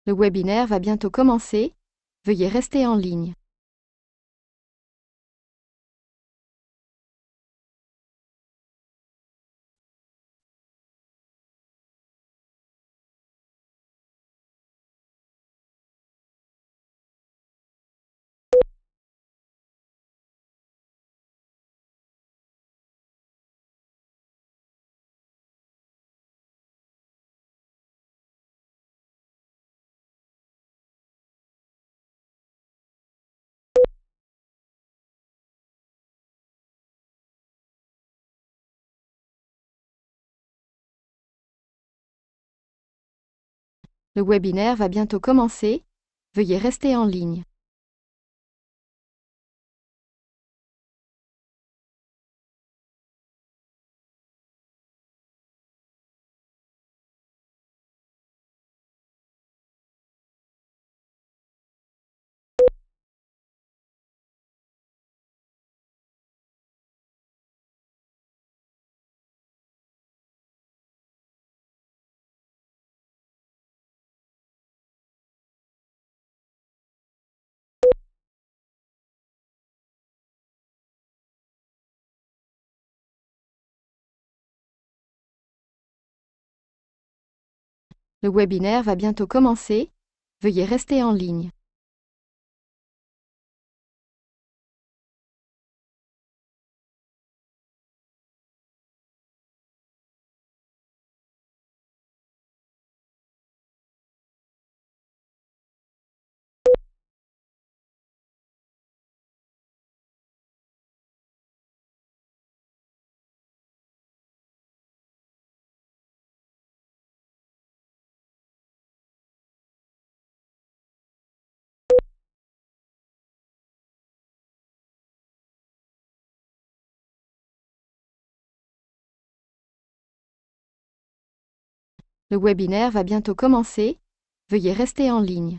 Le webinaire va bientôt commencer. Veuillez rester en ligne. Le webinaire va bientôt commencer. Veuillez rester en ligne. Le webinaire va bientôt commencer. Veuillez rester en ligne. Le webinaire va bientôt commencer. Veuillez rester en ligne.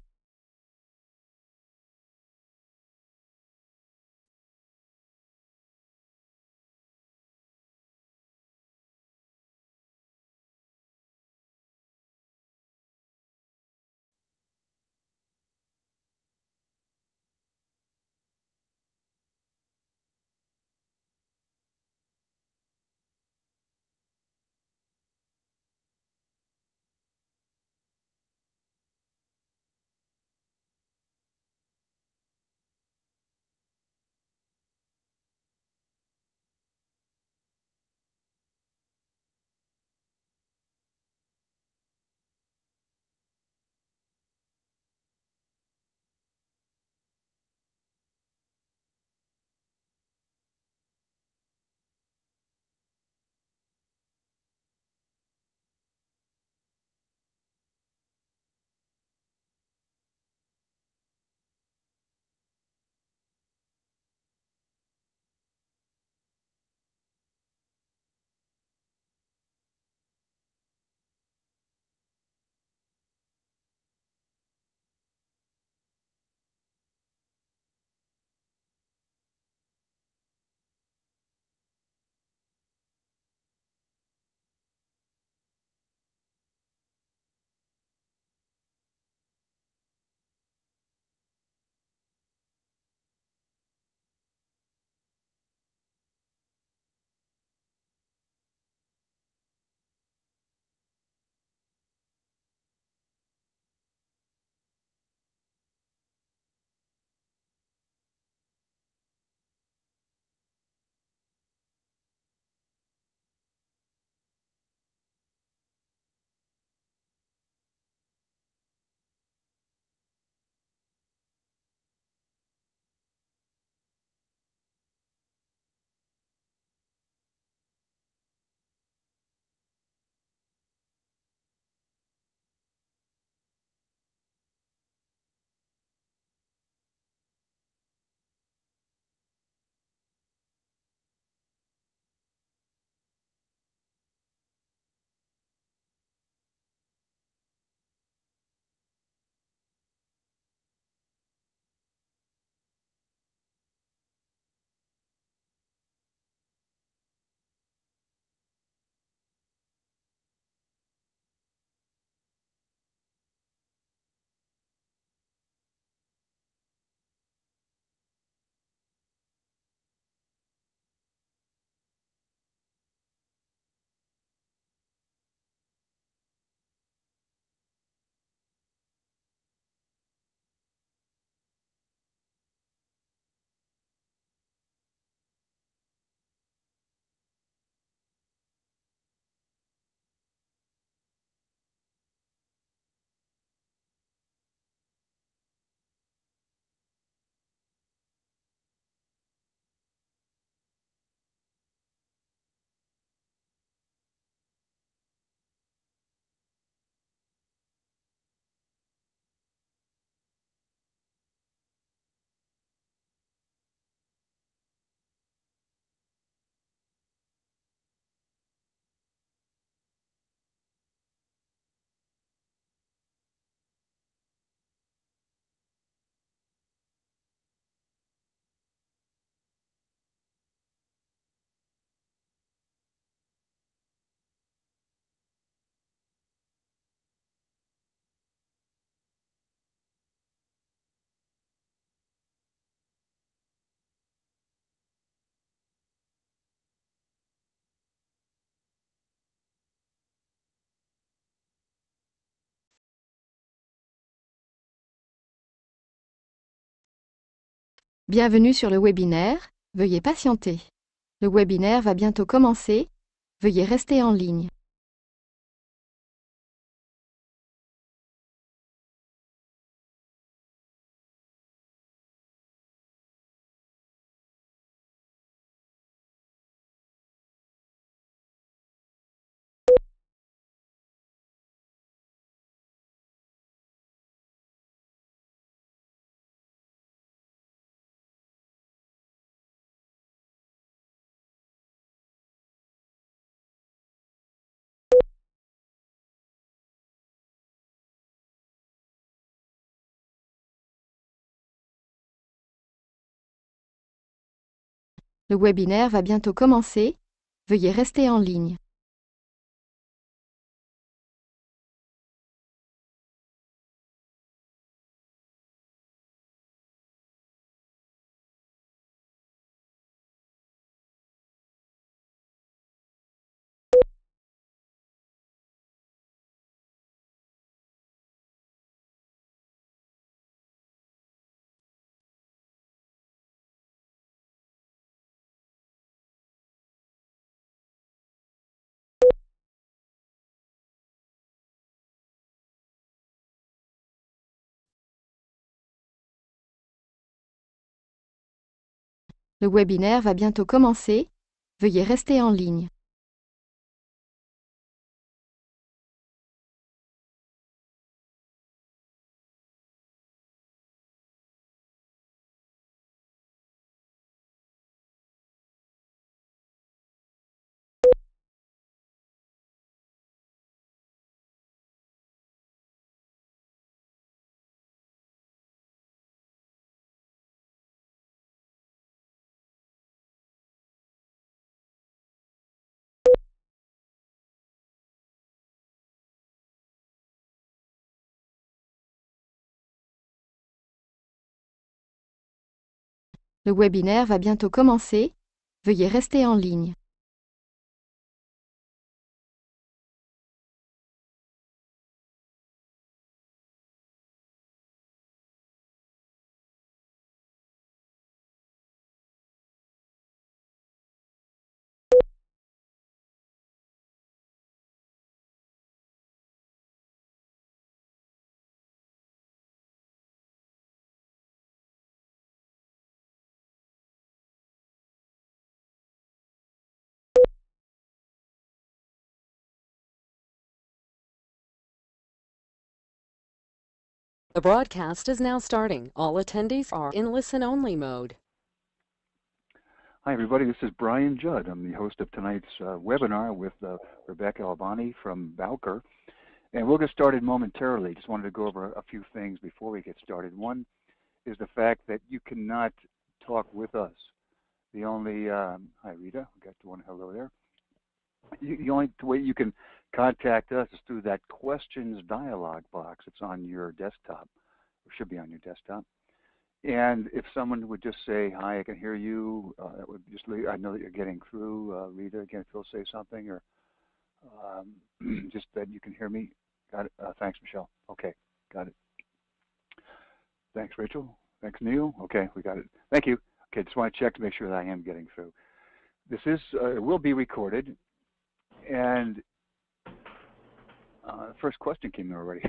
Bienvenue sur le webinaire, veuillez patienter. Le webinaire va bientôt commencer, veuillez rester en ligne. Le webinaire va bientôt commencer, veuillez rester en ligne. Le webinaire va bientôt commencer, veuillez rester en ligne. Le webinaire va bientôt commencer, veuillez rester en ligne. The broadcast is now starting. All attendees are in listen-only mode. Hi, everybody. This is Brian Judd. I'm the host of tonight's webinar with Rebecca Albani from Bowker. And we'll get started momentarily. Just wanted to go over a few things before we get started. One is the fact that you cannot talk with us. The only, hi Rita, we got one hello there. The only way you can contact us is through that questions dialog box. It's on your desktop, or should be on your desktop. And if someone would just say, hi, I can hear you, that would just leave, I know that you're getting through. Rita, again, if you'll say something, or just that you can hear me. Got it. Thanks, Michelle. Okay, got it. Thanks, Rachel. Thanks, Neil. Okay, we got it. Thank you. Okay, just want to check to make sure that I am getting through. This is, it will be recorded. And the first question came in already.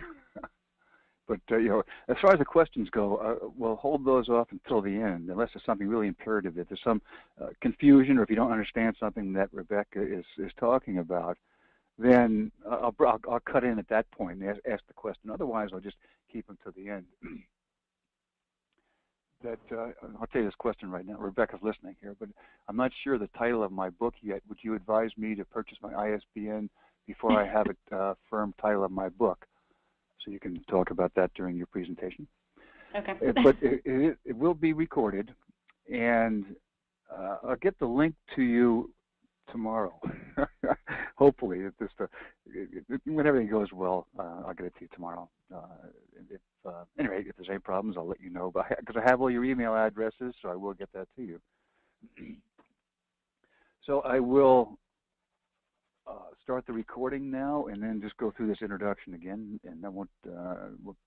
But you know, as far as the questions go, we'll hold those off until the end, unless there's something really imperative. If there's some confusion, or if you don't understand something that Rebecca is talking about, then I'll cut in at that point and ask the question. Otherwise, I'll just keep them to the end. I'll tell you this question right now. Rebecca's listening here, but I'm not sure the title of my book yet. Would you advise me to purchase my ISBN before I have a firm title of my book? So you can talk about that during your presentation. Okay. But it will be recorded, and I'll get the link to you tomorrow. Hopefully, when everything goes well, I'll get it to you tomorrow. Anyway, if there's any problems, I'll let you know. But because I have all your email addresses, so I will get that to you. So I will start the recording now, and then just go through this introduction again, and then what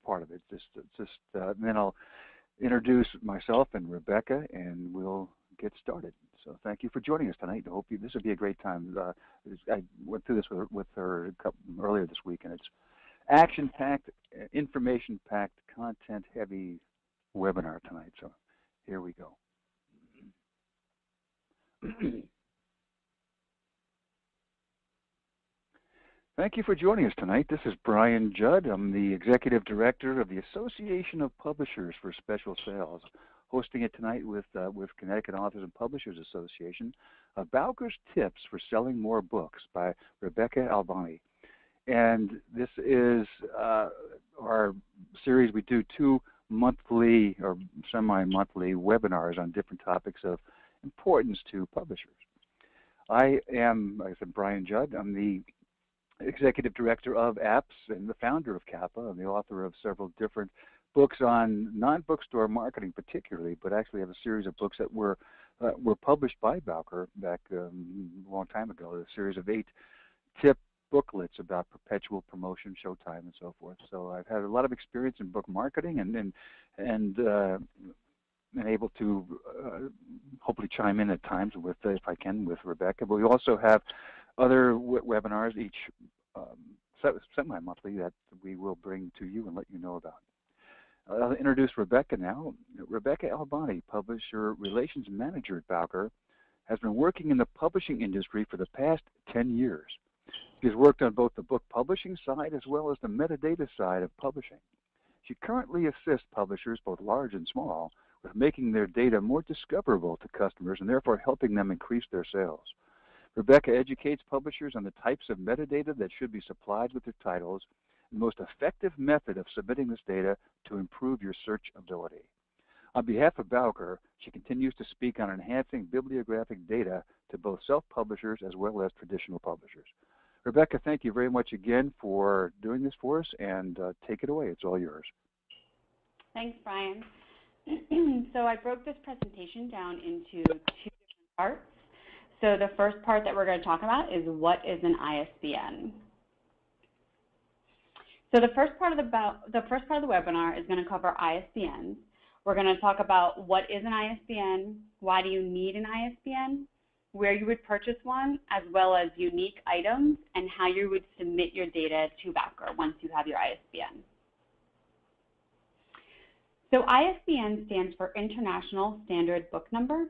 part of it. Then I'll introduce myself and Rebecca, and we'll get started. So thank you for joining us tonight. I hope this will be a great time. I went through this with her earlier this week, and it's action-packed, information-packed, content-heavy webinar tonight. So here we go. Thank you for joining us tonight. This is Brian Judd. I'm the Executive Director of the Association of Publishers for Special Sales, hosting it tonight with Connecticut Authors and Publishers Association, Bowker's Tips for Selling More Books by Rebecca Albani. And this is our series. We do 2 monthly or semi-monthly webinars on different topics of importance to publishers. I am, like I said, Brian Judd. I'm the Executive Director of APPS and the founder of Kappa, and the author of several different books on non-bookstore marketing particularly, but actually have a series of books that were published by Bowker back a long time ago, a series of 8 tip booklets about perpetual promotion, showtime, and so forth. So I've had a lot of experience in book marketing and able to hopefully chime in at times with, if I can, with Rebecca. But we also have other webinars, each semi-monthly, that we will bring to you and let you know about. I'll introduce Rebecca now. Rebecca Albani, Publisher Relations Manager at Bowker, has been working in the publishing industry for the past 10 years. She has worked on both the book publishing side as well as the metadata side of publishing. She currently assists publishers, both large and small, with making their data more discoverable to customers and therefore helping them increase their sales. Rebecca educates publishers on the types of metadata that should be supplied with their titles, and the most effective method of submitting this data to improve your search ability. On behalf of Bowker, she continues to speak on enhancing bibliographic data to both self-publishers as well as traditional publishers. Rebecca, thank you very much again for doing this for us, and take it away. It's all yours. Thanks, Brian. So I broke this presentation down into 2 different parts. So the first part that we're going to talk about is what is an ISBN. So the first part of the webinar is going to cover ISBNs. We're going to talk about what is an ISBN, why do you need an ISBN, where you would purchase one, as well as unique items, and how you would submit your data to Bowker once you have your ISBN. So ISBN stands for International Standard Book Number.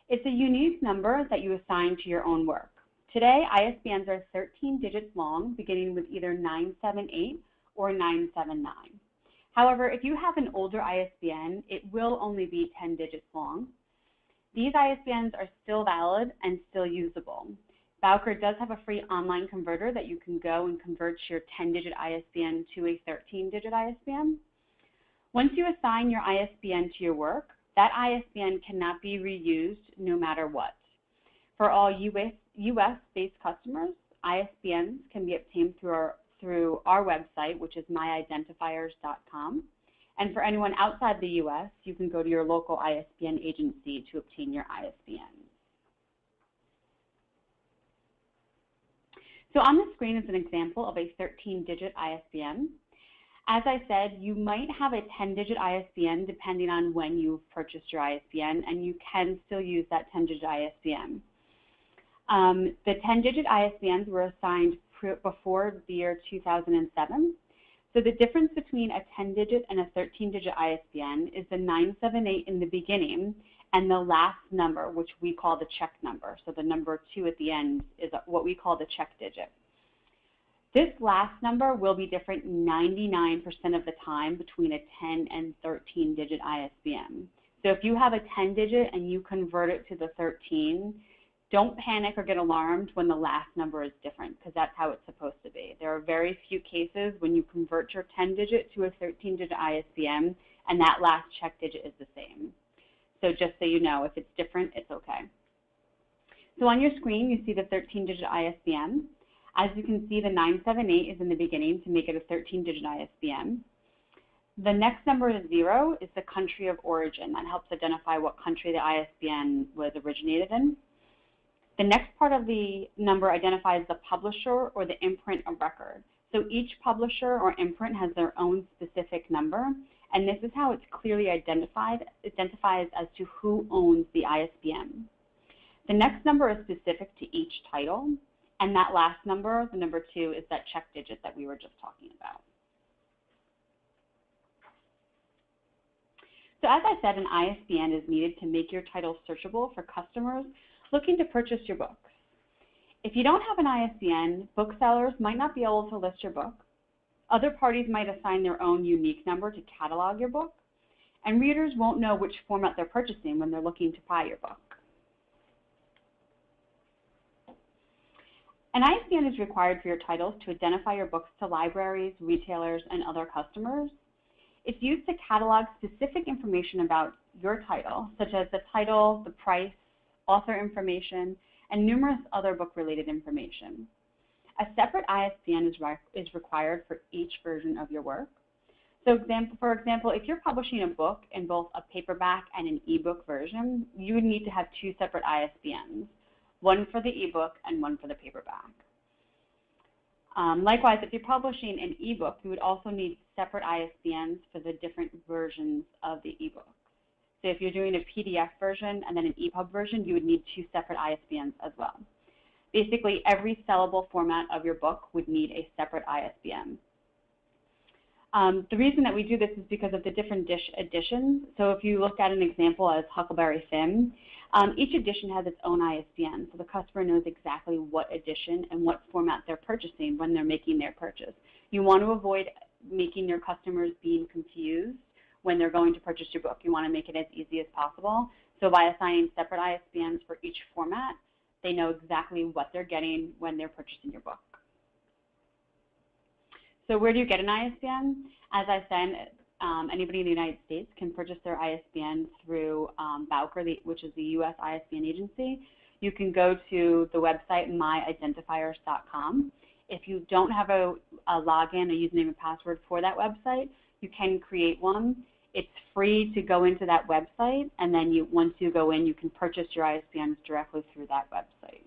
It's a unique number that you assign to your own work. Today, ISBNs are 13 digits long, beginning with either 978 or 979. However, if you have an older ISBN, it will only be 10 digits long. These ISBNs are still valid and still usable. Bowker does have a free online converter that you can go and convert your 10-digit ISBN to a 13-digit ISBN. Once you assign your ISBN to your work, that ISBN cannot be reused no matter what. For all US-based customers, ISBNs can be obtained through our website, which is myidentifiers.com. And for anyone outside the US, you can go to your local ISBN agency to obtain your ISBN. So on the screen is an example of a 13-digit ISBN. As I said, you might have a 10-digit ISBN depending on when you've purchased your ISBN, and you can still use that 10-digit ISBN. The 10-digit ISBNs were assigned before the year 2007. So the difference between a 10-digit and a 13-digit ISBN is the 978 in the beginning and the last number, which we call the check number. So the number 2 at the end is what we call the check digit. This last number will be different 99% of the time between a 10 and 13-digit ISBN. So if you have a 10-digit and you convert it to the 13, don't panic or get alarmed when the last number is different, because that's how it's supposed to be. There are very few cases when you convert your 10-digit to a 13-digit ISBN and that last check digit is the same. So just so you know, if it's different, it's okay. So on your screen, you see the 13-digit ISBN. As you can see, the 978 is in the beginning to make it a 13-digit ISBN. The next number is 0 is the country of origin. That helps identify what country the ISBN was originated in. The next part of the number identifies the publisher or the imprint of record. So each publisher or imprint has their own specific number, And this is how it's clearly identifies as to who owns the ISBN. The next number is specific to each title, and that last number, the number 2, is that check digit that we were just talking about. So as I said, an ISBN is needed to make your title searchable for customers looking to purchase your books. If you don't have an ISBN, booksellers might not be able to list your book. Other parties might assign their own unique number to catalog your book, and readers won't know which format they're purchasing when they're looking to buy your book. An ISBN is required for your titles to identify your books to libraries, retailers, and other customers. It's used to catalog specific information about your title, such as the title, the price, author information, and numerous other book-related information. A separate ISBN is required for each version of your work. So for example, if you're publishing a book in both a paperback and an ebook version, you would need to have 2 separate ISBNs, one for the ebook and one for the paperback. Likewise, if you're publishing an ebook, you would also need separate ISBNs for the different versions of the ebook. So if you're doing a PDF version and then an EPUB version, you would need 2 separate ISBNs as well. Basically, every sellable format of your book would need a separate ISBN. The reason that we do this is because of the different editions. So if you look at an example as Huckleberry Finn, each edition has its own ISBN, so the customer knows exactly what edition and what format they're purchasing when they're making their purchase. You want to avoid making your customers being confused when they're going to purchase your book. You want to make it as easy as possible. So by assigning separate ISBNs for each format, they know exactly what they're getting when they're purchasing your book. So where do you get an ISBN? As I said, anybody in the United States can purchase their ISBN through Bowker, which is the U.S. ISBN agency. You can go to the website myidentifiers.com. If you don't have a login, a username and password for that website, you can create one. It's free to go into that website, and then once you go in, you can purchase your ISBNs directly through that website.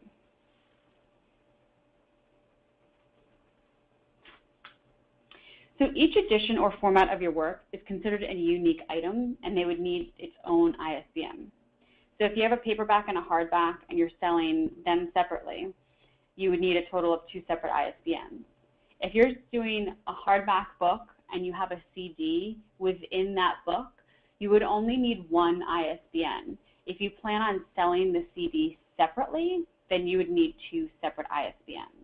So each edition or format of your work is considered a unique item, and they would need its own ISBN. So if you have a paperback and a hardback and you're selling them separately, you would need a total of 2 separate ISBNs. If you're doing a hardback book and you have a CD within that book, you would only need 1 ISBN. If you plan on selling the CD separately, then you would need 2 separate ISBNs.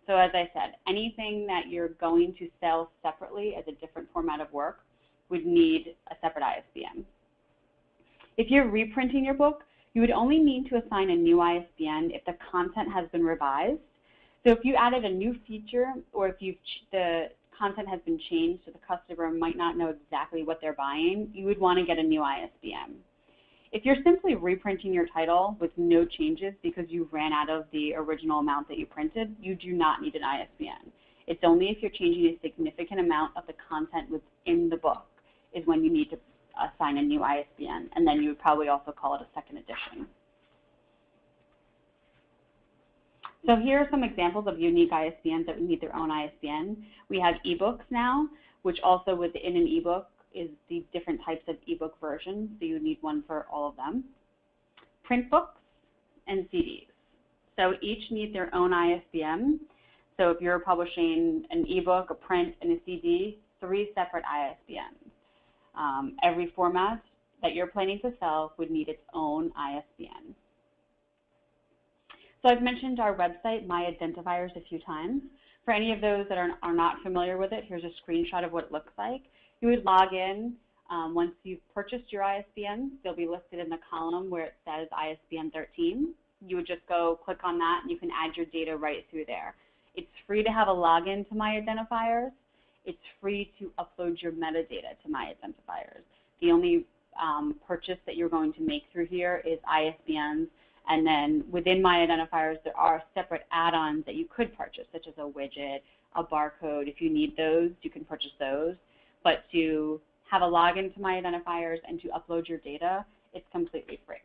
So as I said, anything that you're going to sell separately as a different format of work would need a separate ISBN. If you're reprinting your book, you would only need to assign a new ISBN if the content has been revised. So if you added a new feature, or if the content has been changed so the customer might not know exactly what they're buying, you would want to get a new ISBN. If you're simply reprinting your title with no changes because you ran out of the original amount that you printed, you do not need an ISBN. It's only if you're changing a significant amount of the content within the book is when you need to assign a new ISBN, and then you would probably also call it a second edition. So here are some examples of unique ISBNs that would need their own ISBN. We have ebooks now, which also within an ebook is the different types of ebook versions, so you would need one for all of them. Print books and CDs. So each need their own ISBN. So if you're publishing an ebook, a print, and a CD, 3 separate ISBNs. Every format that you're planning to sell would need its own ISBN. So I've mentioned our website, My Identifiers, a few times. For any of those that are not familiar with it, here's a screenshot of what it looks like. You would log in. Once you've purchased your ISBN, they'll be listed in the column where it says ISBN 13. You would just go click on that, and you can add your data right through there. It's free to have a login to My Identifiers. It's free to upload your metadata to My Identifiers. The only purchase that you're going to make through here is ISBNs, and then within My Identifiers, there are separate add-ons that you could purchase, such as a widget, a barcode. If you need those, you can purchase those. But to have a login to My Identifiers and to upload your data, it's completely free.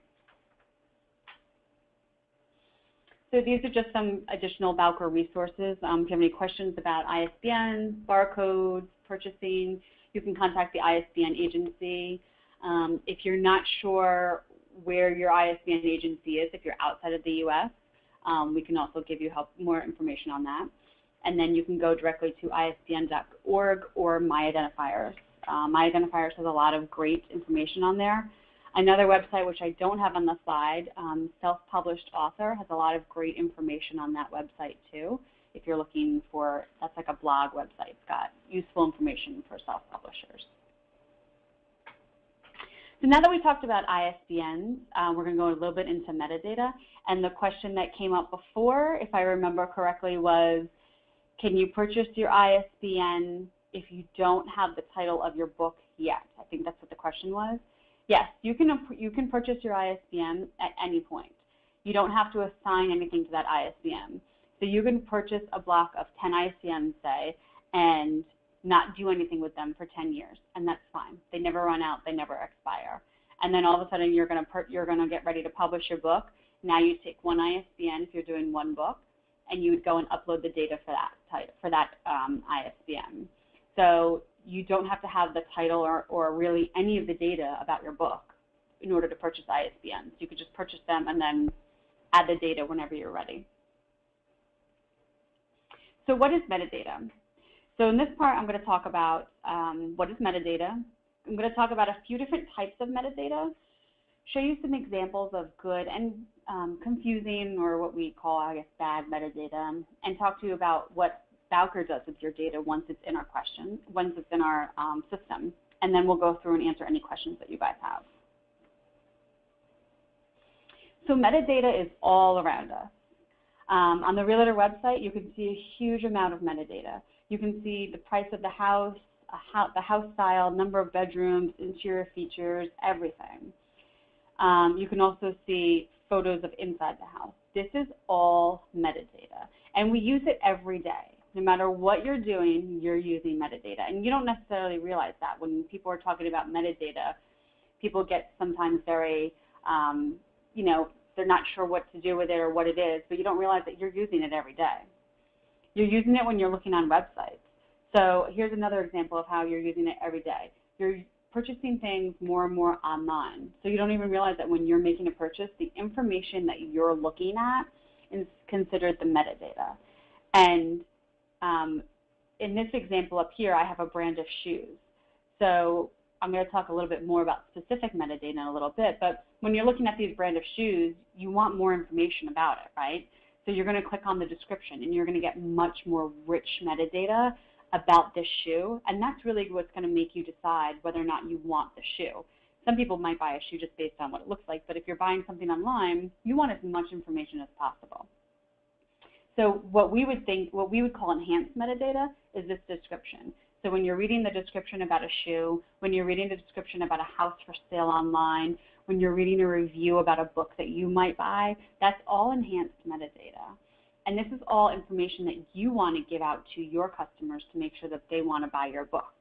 So these are just some additional Bowker resources. If you have any questions about ISBNs, barcodes, purchasing, You can contact the ISBN agency. If you're not sure where your ISBN agency is, if you're outside of the U.S., we can also give you more information on that. And then you can go directly to isbn.org or MyIdentifiers. MyIdentifiers has a lot of great information on there. Another website, which I don't have on the slide, Self-Published Author, has a lot of great information on that website too. If you're looking for, that's like a blog website. It's got useful information for self-publishers. So now that we talked about ISBNs, we're going to go a little bit into metadata. And the question that came up before, if I remember correctly, was, can you purchase your ISBN if you don't have the title of your book yet? I think that's what the question was. Yes, you can purchase your ISBN at any point. You don't have to assign anything to that ISBN. So you can purchase a block of 10 ISBNs, say, and not do anything with them for 10 years, and that's fine. They never run out, they never expire. And then all of a sudden you're going to get ready to publish your book. Now you take one ISBN if you're doing one book, and you would go and upload the data for that ISBN. So you don't have to have the title or really any of the data about your book in order to purchase ISBNs. You could just purchase them and then add the data whenever you're ready. So what is metadata? So in this part, I'm going to talk about what is metadata. I'm going to talk about a few different types of metadata, show you some examples of good and confusing, or what we call, I guess, bad metadata, and talk to you about what Bowker does with your data once it's in our system. And then we'll go through and answer any questions that you guys have. So metadata is all around us. On the Realtor website, you can see a huge amount of metadata. You can see the price of the house, the house style, number of bedrooms, interior features, everything. You can also see photos of inside the house. This is all metadata, and we use it every day. No matter what you're doing, you're using metadata, and you don't necessarily realize that. When people are talking about metadata, people get sometimes very, they're not sure what to do with it or what it is, but you don't realize that you're using it every day. You're using it when you're looking on websites. So here's another example of how you're using it every day. You're purchasing things more and more online. So you don't even realize that when you're making a purchase, the information that you're looking at is considered the metadata. And in this example up here, I have a brand of shoes. So I'm going to talk a little bit more about specific metadata in a little bit, but when you're looking at these brand of shoes, you want more information about it, right? So you're going to click on the description, and you're going to get much more rich metadata about this shoe, and that's really what's going to make you decide whether or not you want the shoe. Some people might buy a shoe just based on what it looks like, but if you're buying something online, you want as much information as possible. So what we would call enhanced metadata is this description. So when you're reading the description about a shoe, when you're reading the description about a house for sale online, when you're reading a review about a book that you might buy, that's all enhanced metadata. And this is all information that you want to give out to your customers to make sure that they want to buy your book.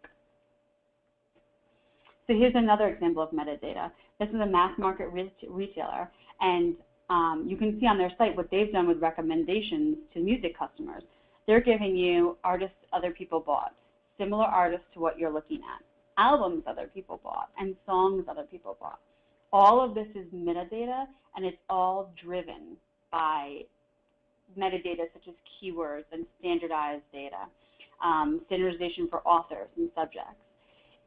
So here's another example of metadata. This is a mass market retailer, and you can see on their site what they've done with recommendations to music customers. They're giving you artists other people bought, similar artists to what you're looking at, albums other people bought, and songs other people bought. All of this is metadata, and it's all driven by metadata such as keywords and standardized data, standardization for authors and subjects.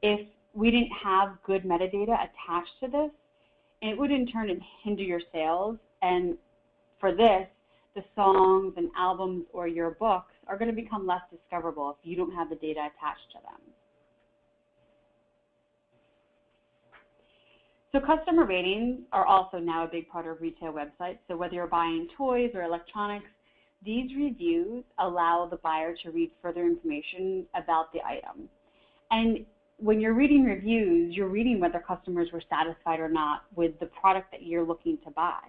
If we didn't have good metadata attached to this, it would in turn hinder your sales, and for this, the songs and albums or your books are going to become less discoverable if you don't have the data attached to them. So customer ratings are also now a big part of retail websites. So whether you're buying toys or electronics, these reviews allow the buyer to read further information about the item. And when you're reading reviews, you're reading whether customers were satisfied or not with the product that you're looking to buy.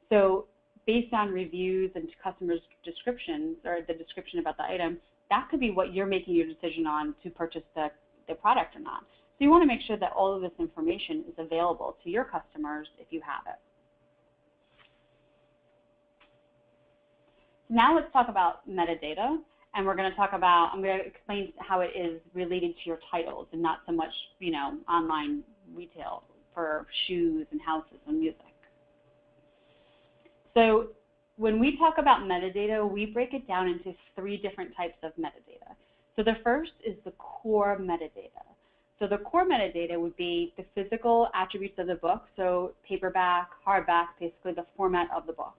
So based on reviews and customers' descriptions, or the description about the item, that could be what you're making your decision on to purchase the product or not. So you want to make sure that all of this information is available to your customers if you have it. Now let's talk about metadata And we're going to talk about, I'm going to explain how it is related to your titles and not so much, online retail for shoes and houses and music. So when we talk about metadata, we break it down into 3 different types of metadata. So the first is the core metadata. So the core metadata would be the physical attributes of the book, so paperback, hardback, basically the format of the book.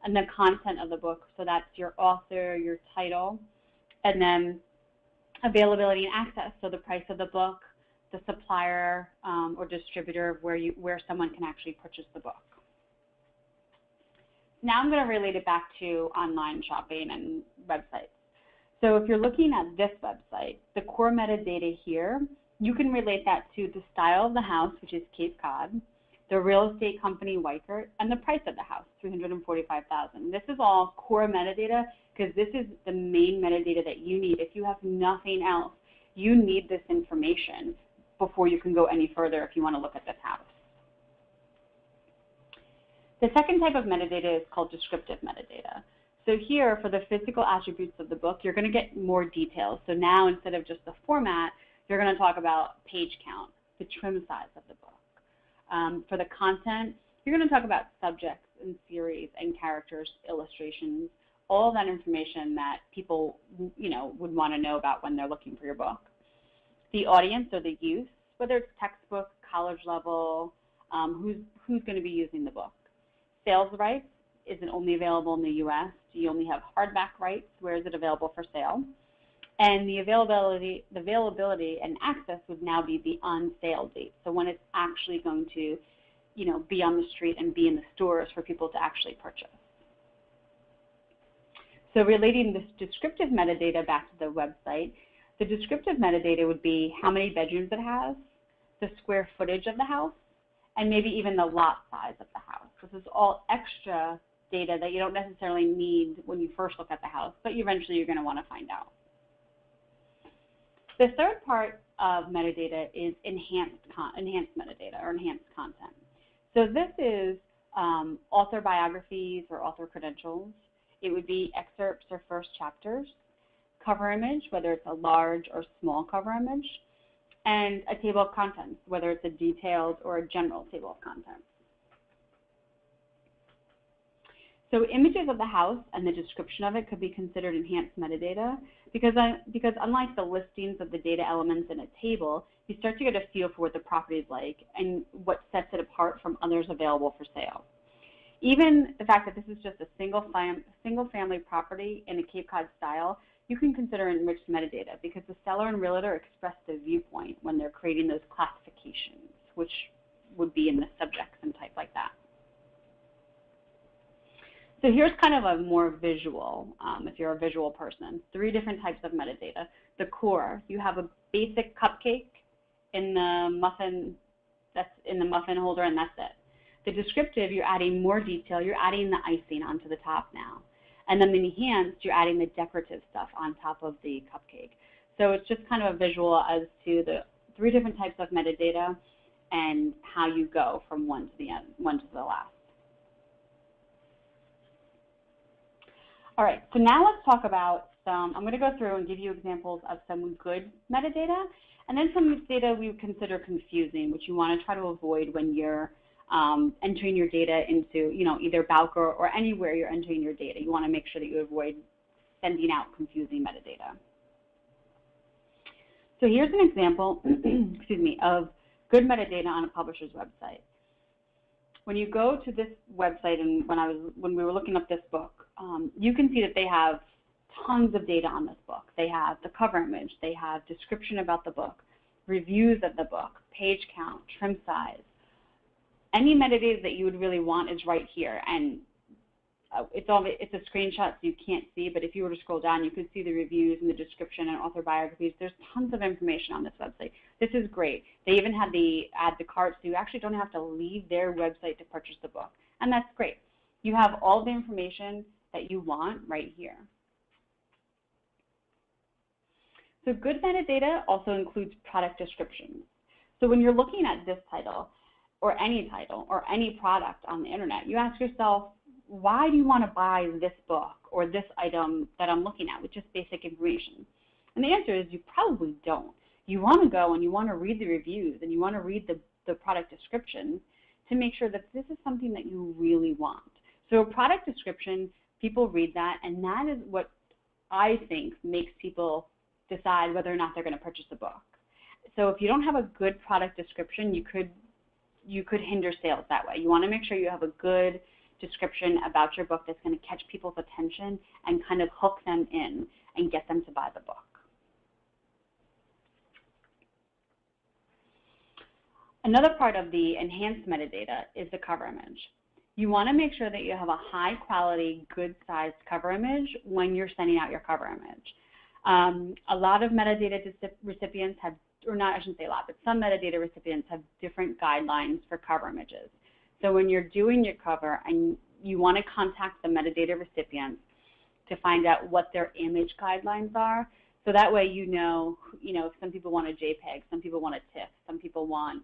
And the content of the book, so that's your author, your title, and then availability and access, so the price of the book, the supplier or distributor of where someone can actually purchase the book. Now I'm going to relate it back to online shopping and websites. So if you're looking at this website, the core metadata here, you can relate that to the style of the house, which is Cape Cod, the real estate company Bowker, and the price of the house, $345,000. This is all core metadata because this is the main metadata that you need. If you have nothing else, you need this information before you can go any further if you want to look at this house. The second type of metadata is called descriptive metadata. So here, for the physical attributes of the book, you're going to get more details. So now, instead of just the format, you're going to talk about page count, the trim size of the book. For the content, you're going to talk about subjects and series and characters, illustrations, all that information that people, would want to know about when they're looking for your book. The audience or the use, whether it's textbook, college level, who's going to be using the book. Sales rights, is it only available in the U.S.? Do you only have hardback rights? Where is it available for sale? And the availability and access would now be the on sale date. So when it's actually going to, be on the street and be in the stores for people to actually purchase. So relating this descriptive metadata back to the website, the descriptive metadata would be how many bedrooms it has, the square footage of the house, and maybe even the lot size of the house. This is all extra data that you don't necessarily need when you first look at the house, but eventually you're going to want to find out. The third part of metadata is enhanced metadata or enhanced content. So this is author biographies or author credentials. It would be excerpts or first chapters, cover image, whether it's a large or small cover image, and a table of contents, whether it's a detailed or a general table of contents. So images of the house and the description of it could be considered enhanced metadata because unlike the listings of the data elements in a table, you start to get a feel for what the property is like and what sets it apart from others available for sale. Even the fact that this is just a single family property in a Cape Cod style, you can consider enriched metadata because the seller and realtor express the viewpoint when they're creating those classifications, which would be in the subjects and type like that. So here's kind of a more visual, if you're a visual person, 3 different types of metadata. The core, you have a basic cupcake in the muffin, that's in the muffin holder, and that's it. The descriptive, you're adding more detail, you're adding the icing onto the top now. And then the enhanced, you're adding the decorative stuff on top of the cupcake. So it's just kind of a visual as to the 3 different types of metadata and how you go from one to the end, one to the last. All right, so now let's talk about I'm going to go through and give you examples of some good metadata, and then some data we would consider confusing, which you want to try to avoid when you're entering your data into, either Bowker or anywhere you're entering your data. You want to make sure that you avoid sending out confusing metadata. So here's an example, excuse me, of good metadata on a publisher's website. When you go to this website, and when we were looking up this book, you can see that they have tons of data on this book. They have the cover image, they have description about the book, reviews of the book, page count, trim size. Any metadata that you would really want is right here, and it's a screenshot so you can't see, but if you were to scroll down, you can see the reviews and the description and author biographies. There's tons of information on this website. This is great. They even had the add to cart, so you actually don't have to leave their website to purchase the book, and that's great. You have all the information that you want right here. So good metadata also includes product descriptions. So when you're looking at this title or any product on the internet, you ask yourself, why do you want to buy this book or this item that I'm looking at with just basic information? And the answer is you probably don't. You want to go and you want to read the reviews and you want to read the product descriptions to make sure that this is something that you really want. So a product description, people read that, and that is what I think makes people decide whether or not they're going to purchase a book. So if you don't have a good product description, you could hinder sales that way. You want to make sure you have a good description about your book that's going to catch people's attention and kind of hook them in and get them to buy the book. Another part of the enhanced metadata is the cover image. You want to make sure that you have a high quality, good sized cover image when you're sending out your cover image. A lot of metadata recipients have, or not, I shouldn't say a lot, but some metadata recipients have different guidelines for cover images. So when you're doing your cover and you want to contact the metadata recipients to find out what their image guidelines are, so that way you know, if some people want a JPEG, some people want a TIFF, some people want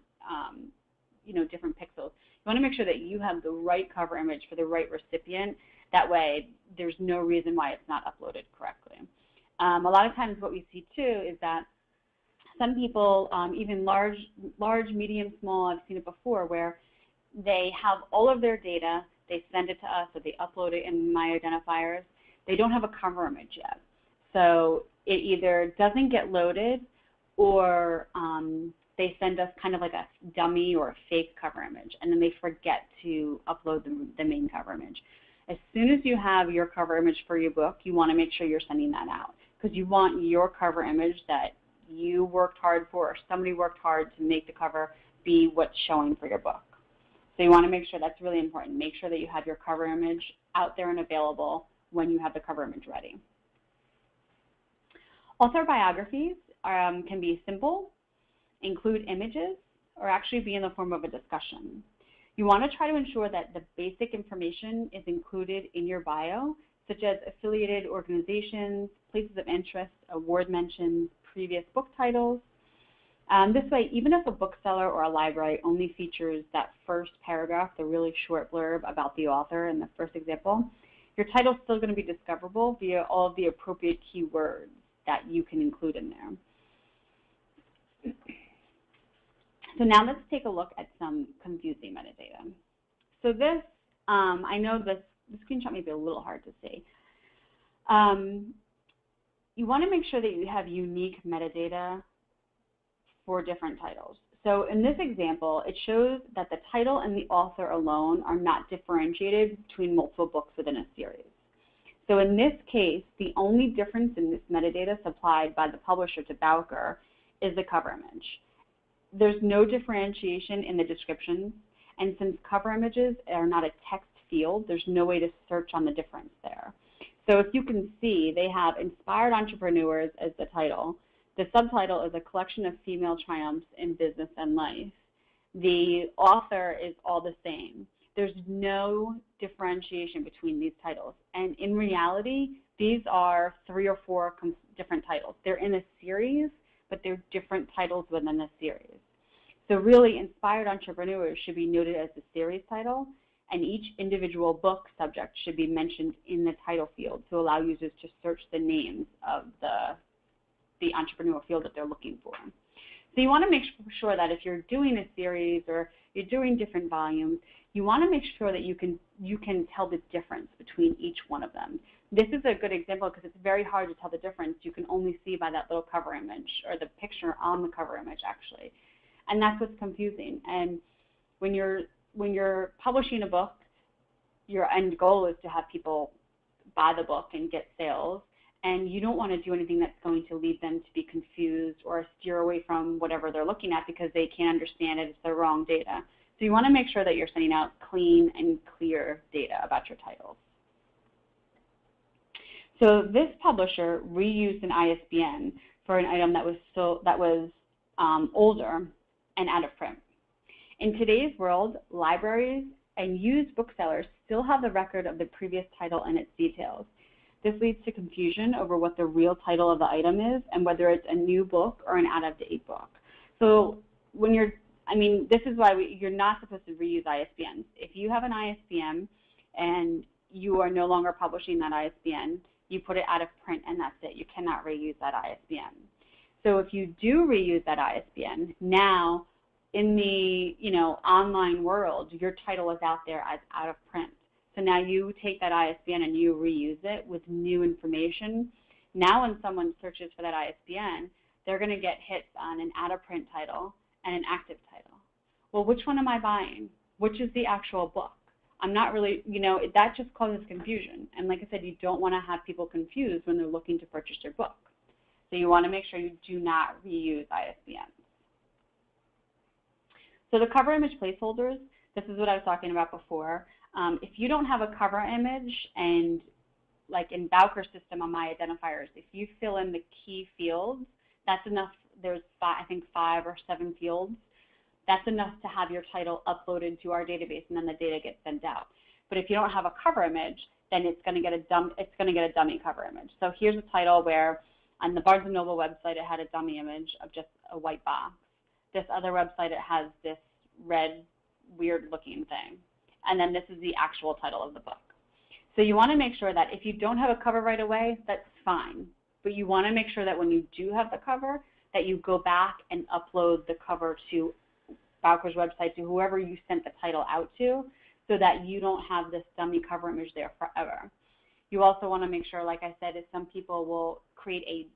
different pixels. You want to make sure that you have the right cover image for the right recipient. That way there's no reason why it's not uploaded correctly. A lot of times what we see too is that some people, even large, medium, small, I've seen it before, where they have all of their data, they send it to us, or they upload it in My Identifiers. They don't have a cover image yet. So it either doesn't get loaded, or they send us kind of like a dummy or a fake cover image, and then they forget to upload the main cover image. As soon as you have your cover image for your book, you want to make sure you're sending that out, because you want your cover image that you worked hard for, or somebody worked hard to make the cover, be what's showing for your book. So you want to make sure that's really important. Make sure that you have your cover image out there and available when you have the cover image ready. Author biographies can be simple, include images, or actually be in the form of a discussion. You want to try to ensure that the basic information is included in your bio, such as affiliated organizations, places of interest, award mentions, previous book titles. This way, even if a bookseller or a library only features that first paragraph, the really short blurb about the author in the first example, your title is still going to be discoverable via all of the appropriate keywords that you can include in there. So now let's take a look at some confusing metadata. So this, I know the screenshot may be a little hard to see. You want to make sure that you have unique metadata for different titles. So in this example, it shows that the title and the author alone are not differentiated between multiple books within a series. So in this case, the only difference in this metadata supplied by the publisher to Bowker is the cover image. There's no differentiation in the descriptions, and since cover images are not a text field, there's no way to search on the difference there. So if you can see, they have Inspired Entrepreneurs as the title. The subtitle is A Collection of Female Triumphs in Business and Life. The author is all the same. There's no differentiation between these titles. And in reality, these are 3 or 4 different titles. They're in a series, but they're different titles within the series. So really, Inspired Entrepreneurs should be noted as the series title, and each individual book subject should be mentioned in the title field to allow users to search the names of the entrepreneur field that they're looking for. So you want to make sure that if you're doing a series or you're doing different volumes, you want to make sure that you can tell the difference between each one of them. This is a good example because it's very hard to tell the difference. You can only see by that little cover image or the picture on the cover image actually. And that's what's confusing. And when you're publishing a book, your end goal is to have people buy the book and get sales. And you don't want to do anything that's going to lead them to be confused or steer away from whatever they're looking at because they can't understand it, it's the wrong data. So you want to make sure that you're sending out clean and clear data about your titles. So this publisher reused an ISBN for an item that was older and out of print. In today's world, libraries and used booksellers still have the record of the previous title and its details. This leads to confusion over what the real title of the item is and whether it's a new book or an out-of-date book. So when this is why you're not supposed to reuse ISBNs. If you have an ISBN and you are no longer publishing that ISBN. You put it out of print and that's it. You cannot reuse that ISBN. So if you do reuse that ISBN, now in the online world, your title is out there as out of print. So now you take that ISBN and you reuse it with new information. Now when someone searches for that ISBN, they're going to get hits on an out of print title and an active title. Well, which one am I buying? Which is the actual book? I'm not really, that just causes confusion. And like I said, you don't want to have people confused when they're looking to purchase your book. So you want to make sure you do not reuse ISBNs. So the cover image placeholders, this is what I was talking about before. If you don't have a cover image, and like in Bowker system on my identifiers, if you fill in the key fields, that's enough. There's I think 5 or 7 fields. That's enough to have your title uploaded to our database, and then the data gets sent out. But if you don't have a cover image, then it's going to get a dummy cover image. So here's a title where on the Barnes & Noble website it had a dummy image of just a white box. This other website, it has this red, weird-looking thing. And then this is the actual title of the book. So you want to make sure that if you don't have a cover right away, that's fine. But you want to make sure that when you do have the cover, that you go back and upload the cover to Bowker's website, to whoever you sent the title out to, so that you don't have this dummy cover image there forever. You also want to make sure, like I said, is some people will create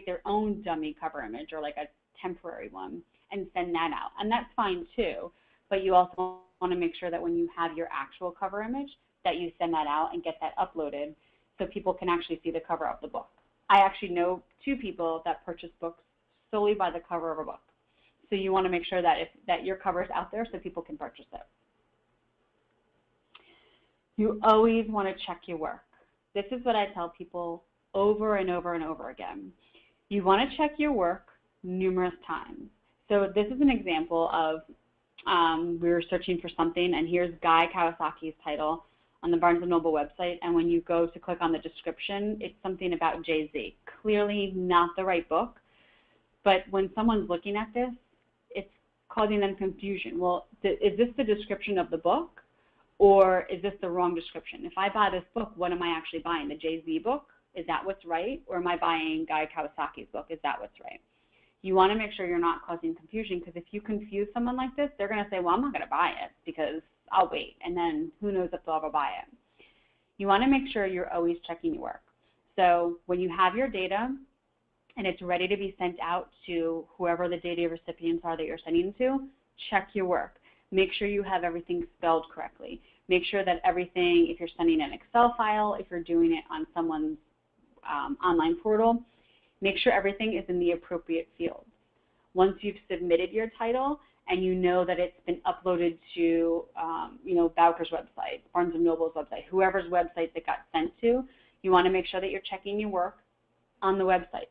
their own dummy cover image, or like a temporary one, and send that out. And that's fine too, but you also want to make sure that when you have your actual cover image, that you send that out and get that uploaded so people can actually see the cover of the book. I actually know 2 people that purchase books solely by the cover of a book. So you want to make sure that that your cover is out there so people can purchase it. You always want to check your work. This is what I tell people over and over and over again. You want to check your work numerous times. So this is an example of we were searching for something, and here's Guy Kawasaki's title on the Barnes & Noble website, and when you go to click on the description, it's something about Jay-Z. Clearly not the right book, but when someone's looking at this, it's causing them confusion. Well, is this the description of the book, or is this the wrong description? If I buy this book, what am I actually buying? The Jay-Z book? Is that what's right? Or am I buying Guy Kawasaki's book? Is that what's right? You want to make sure you're not causing confusion, because if you confuse someone like this, they're going to say, well, I'm not going to buy it because I'll wait, and then who knows if they'll ever buy it. You want to make sure you're always checking your work. So when you have your data and it's ready to be sent out to whoever the data recipients are that you're sending to, check your work. Make sure you have everything spelled correctly. Make sure that everything, if you're sending an Excel file, if you're doing it on someone's online portal, make sure everything is in the appropriate fields. Once you've submitted your title and you know that it's been uploaded to Bowker's website, Barnes & Noble's website, whoever's website it got sent to, you want to make sure that you're checking your work on the website.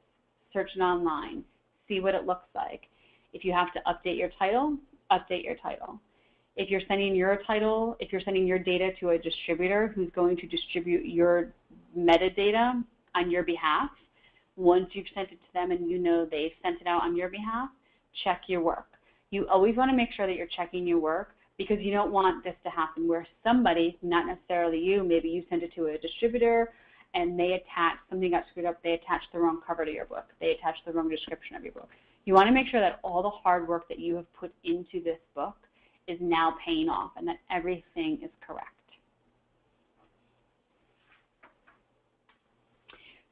Search it online, see what it looks like. If you have to update your title, update your title. If you're sending your title, if you're sending your data to a distributor who's going to distribute your metadata on your behalf, once you've sent it to them and you know they've sent it out on your behalf, check your work. You always want to make sure that you're checking your work, because you don't want this to happen where somebody, not necessarily you, maybe you sent it to a distributor and they attached, something got screwed up, they attached the wrong cover to your book, they attached the wrong description of your book. You want to make sure that all the hard work that you have put into this book is now paying off and that everything is correct.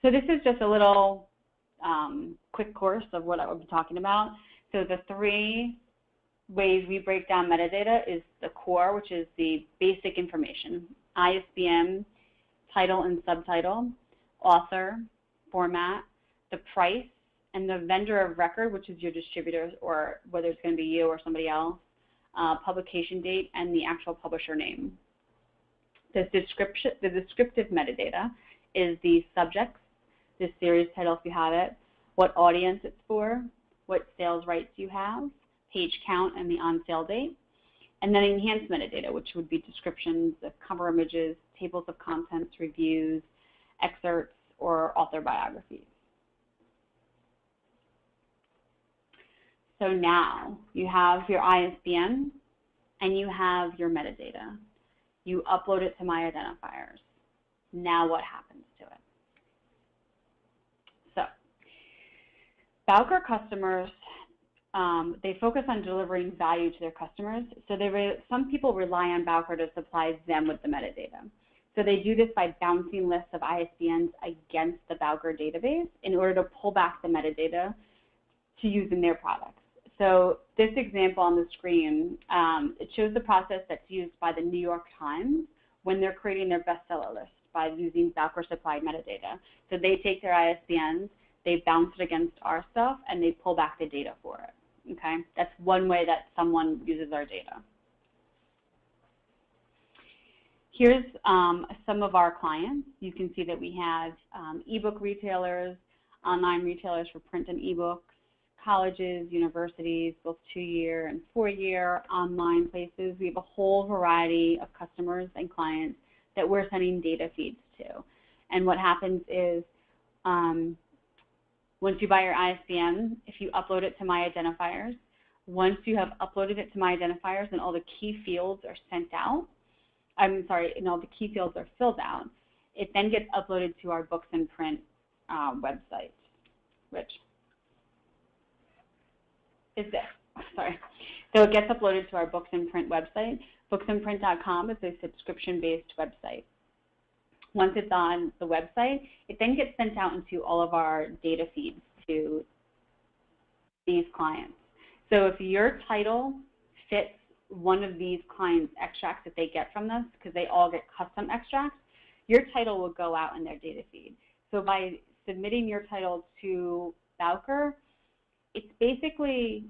So this is just a little quick course of what I will be talking about. So the 3 ways we break down metadata is the core, which is the basic information, ISBN, title and subtitle, author, format, the price, and the vendor of record, which is your distributor, or whether it's going to be you or somebody else, publication date, and the actual publisher name. The descriptive metadata is the subjects, the series title if you have it, what audience it's for, what sales rights you have, page count, and the on-sale date. And then enhanced metadata, which would be descriptions, cover images, tables of contents, reviews, excerpts, or author biographies. So now you have your ISBN and you have your metadata. You upload it to my identifiers. Now what happens to it? So Bowker customers, they focus on delivering value to their customers. So some people rely on Bowker to supply them with the metadata. So they do this by bouncing lists of ISBNs against the Bowker database in order to pull back the metadata to use in their products. So this example on the screen, it shows the process that's used by the New York Times when they're creating their bestseller list by using Bowker supplied metadata. So they take their ISBNs, they bounce it against our stuff, and they pull back the data for it. Okay, that's one way that someone uses our data. Here's some of our clients. You can see that we have ebook retailers, online retailers for print and ebooks, colleges, universities, both 2-year and 4-year, online places. We have a whole variety of customers and clients that we're sending data feeds to. And what happens is once you buy your ISBN, if you upload it to My Identifiers, once you have uploaded it to My Identifiers and all the key fields are sent out, and all the key fields are filled out, it then gets uploaded to our Books and Print website, which is this. Sorry. So it gets uploaded to our Books and Print website. Booksandprint.com is a subscription-based website. Once it's on the website, it then gets sent out into all of our data feeds to these clients. So if your title fits one of these clients' extracts that they get from this, because they all get custom extracts, your title will go out in their data feed. So by submitting your title to Bowker, it's basically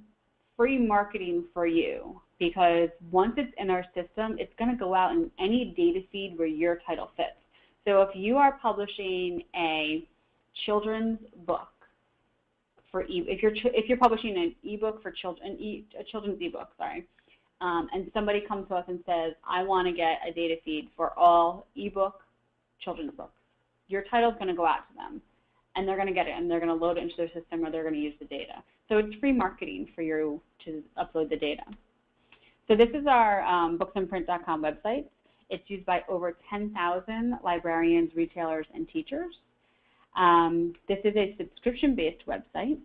free marketing for you, because once it's in our system, it's going to go out in any data feed where your title fits. So if you are publishing a children's book for if you're publishing an ebook for children, a children's ebook, sorry, and somebody comes to us and says, I want to get a data feed for all ebook children's books, your title is going to go out to them, and they're going to get it, and they're going to load it into their system, or they're going to use the data. So it's free marketing for you to upload the data. So this is our booksandprint.com website. It's used by over 10,000 librarians, retailers, and teachers. This is a subscription-based website,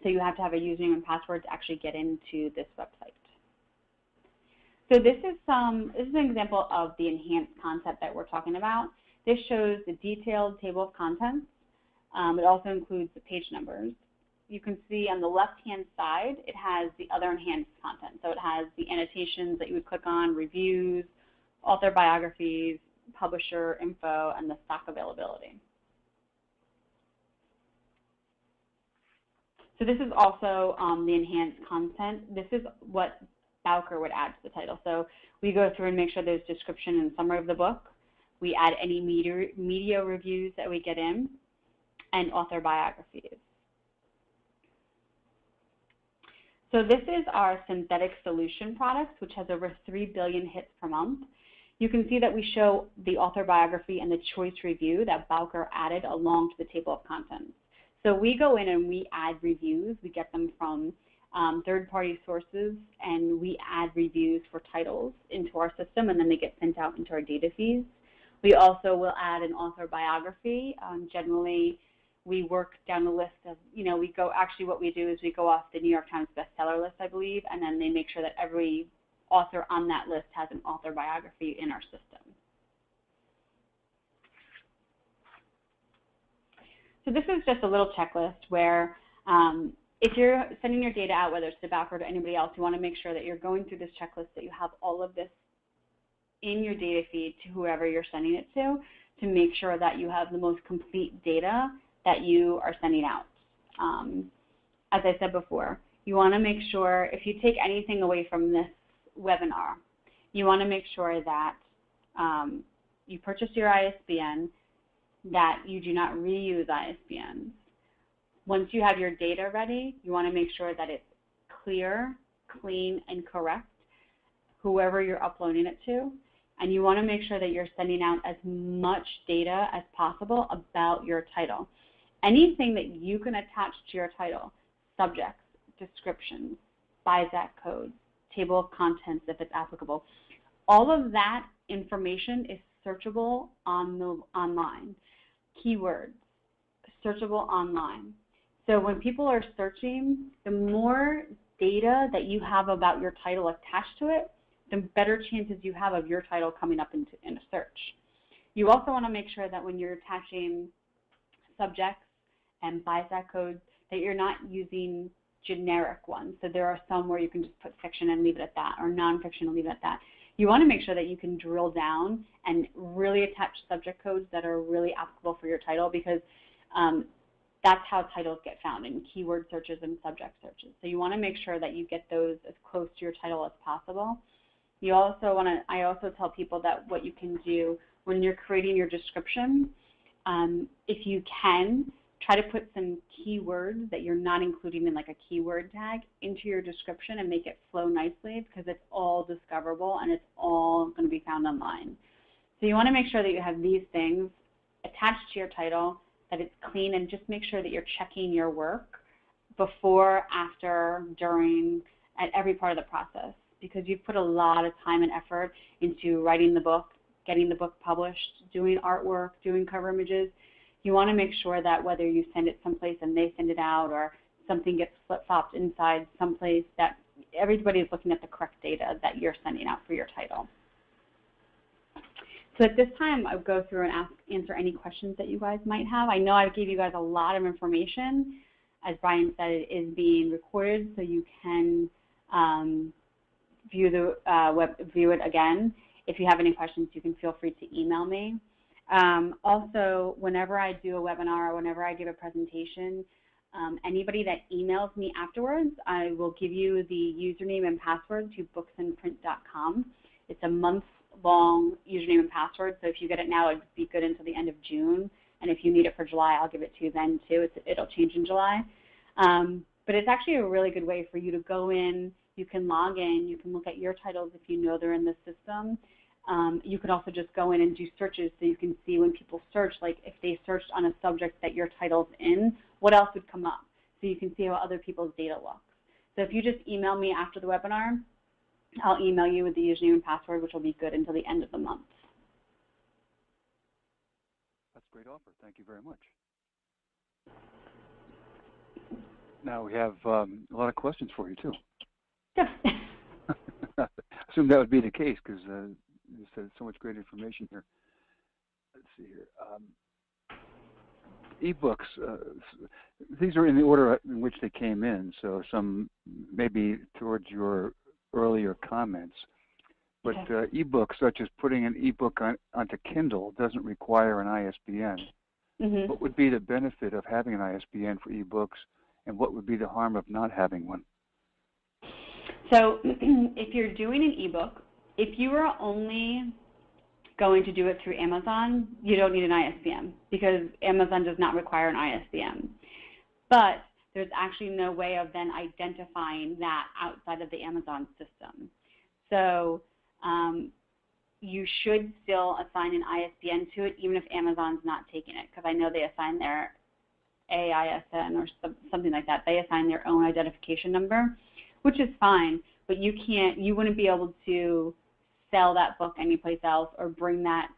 so you have to have a username and password to actually get into this website. So this is an example of the enhanced concept that we're talking about. This shows the detailed table of contents. It also includes the page numbers. You can see on the left-hand side, it has the other enhanced content. So it has the annotations that you would click on, reviews, author biographies, publisher info, and the stock availability. So this is also the enhanced content. This is what Bowker would add to the title. So we go through and make sure there's description and summary of the book. We add any media reviews that we get in, and author biographies. So this is our synthetic solution product, which has over 3 billion hits per month. You can see that we show the author biography and the choice review that Bowker added along to the table of contents. So we go in and we add reviews. We get them from third-party sources, and we add reviews for titles into our system, and then they get sent out into our data feeds. We also will add an author biography. Generally, we work down the list of, actually what we do is we go off the New York Times bestseller list, I believe, and then they make sure that every author on that list has an author biography in our system. So this is just a little checklist where if you're sending your data out, whether it's to Bowker or to anybody else, you want to make sure that you're going through this checklist, that you have all of this in your data feed to whoever you're sending it to make sure that you have the most complete data that you are sending out. As I said before, you want to make sure, if you take anything away from this webinar, you want to make sure that you purchase your ISBN, that you do not reuse ISBNs. Once you have your data ready, you want to make sure that it's clear, clean, and correct, whoever you're uploading it to. And you want to make sure that you're sending out as much data as possible about your title. Anything that you can attach to your title, subjects, descriptions, BISAC codes, table of contents if it's applicable, all of that information is searchable online. Keywords, searchable online. So when people are searching, the more data that you have about your title attached to it, the better chances you have of your title coming up in a search. You also want to make sure that when you're attaching subjects and BISAC codes, that you're not using generic ones. So there are some where you can just put fiction and leave it at that, or nonfiction and leave it at that. You want to make sure that you can drill down and really attach subject codes that are really applicable for your title, because that's how titles get found, in keyword searches and subject searches. So you want to make sure that you get those as close to your title as possible. You also want to, I also tell people that what you can do when you're creating your description, if you can, try to put some keywords that you're not including in like a keyword tag into your description and make it flow nicely, because it's all discoverable and it's all going to be found online. So you want to make sure that you have these things attached to your title, that it's clean, and just make sure that you're checking your work before, after, during, at every part of the process, because you've put a lot of time and effort into writing the book, getting the book published, doing artwork, doing cover images. You want to make sure that whether you send it someplace and they send it out, or something gets flip-flopped inside someplace, that everybody is looking at the correct data that you're sending out for your title. So at this time, I'll go through and answer any questions that you guys might have. I know I gave you guys a lot of information. As Brian said, it is being recorded, so you can view it again. If you have any questions, you can feel free to email me. Also, whenever I do a webinar or whenever I give a presentation, anybody that emails me afterwards, I will give you the username and password to booksandprint.com. It's a month-long username and password, so if you get it now, it'd be good until the end of June. And if you need it for July, I'll give it to you then too. It'll change in July. But it's actually a really good way for you to go in. You can log in. You can look at your titles if you know they're in the system. You can also just go in and do searches, so you can see when people search, like if they searched on a subject that your title's in, what else would come up, so you can see how other people's data looks. So if you just email me after the webinar, I'll email you with the username and password, which will be good until the end of the month. That's a great offer. Thank you very much. Now we have a lot of questions for you, too. Yes. I assume that would be the case, because you said so much great information here. Let's see here. E-books, these are in the order in which they came in, so some maybe towards your earlier comments. But Okay. E-books, such as putting an e-book onto Kindle, doesn't require an ISBN. Mm-hmm. What would be the benefit of having an ISBN for e-books, and what would be the harm of not having one? So if you're doing an ebook, if you are only going to do it through Amazon, you don't need an ISBN, because Amazon does not require an ISBN. But there's actually no way of then identifying that outside of the Amazon system. So you should still assign an ISBN to it, even if Amazon's not taking it, because I know they assign their AISN or something like that. They assign their own identification number, which is fine, but you wouldn't be able to sell that book anyplace else or bring that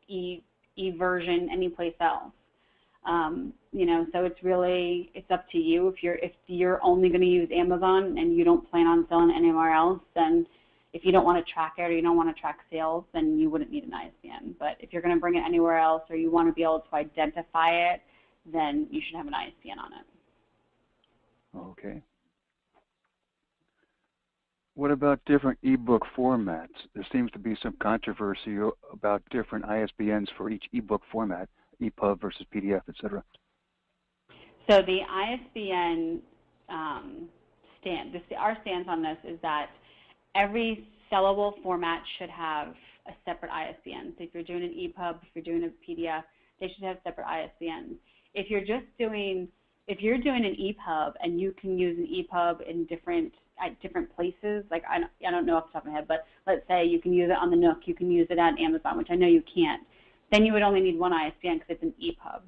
e-version anyplace else. You know, so it's up to you. If you're only going to use Amazon and you don't plan on selling anywhere else, then if you don't want to track it or you don't want to track sales, then you wouldn't need an ISBN. But if you're going to bring it anywhere else or you want to be able to identify it, then you should have an ISBN on it. Okay. What about different ebook formats? There seems to be some controversy about different ISBNs for each ebook format, EPUB versus PDF, etc. So the ISBN our stance on this is that every sellable format should have a separate ISBN. So if you're doing an EPUB, if you're doing a PDF, they should have separate ISBNs. If you're doing an EPUB and you can use an EPUB at different places, like I don't know off the top of my head, but let's say you can use it on the Nook, you can use it on Amazon, which I know you can't, then you would only need one ISBN because it's an EPUB.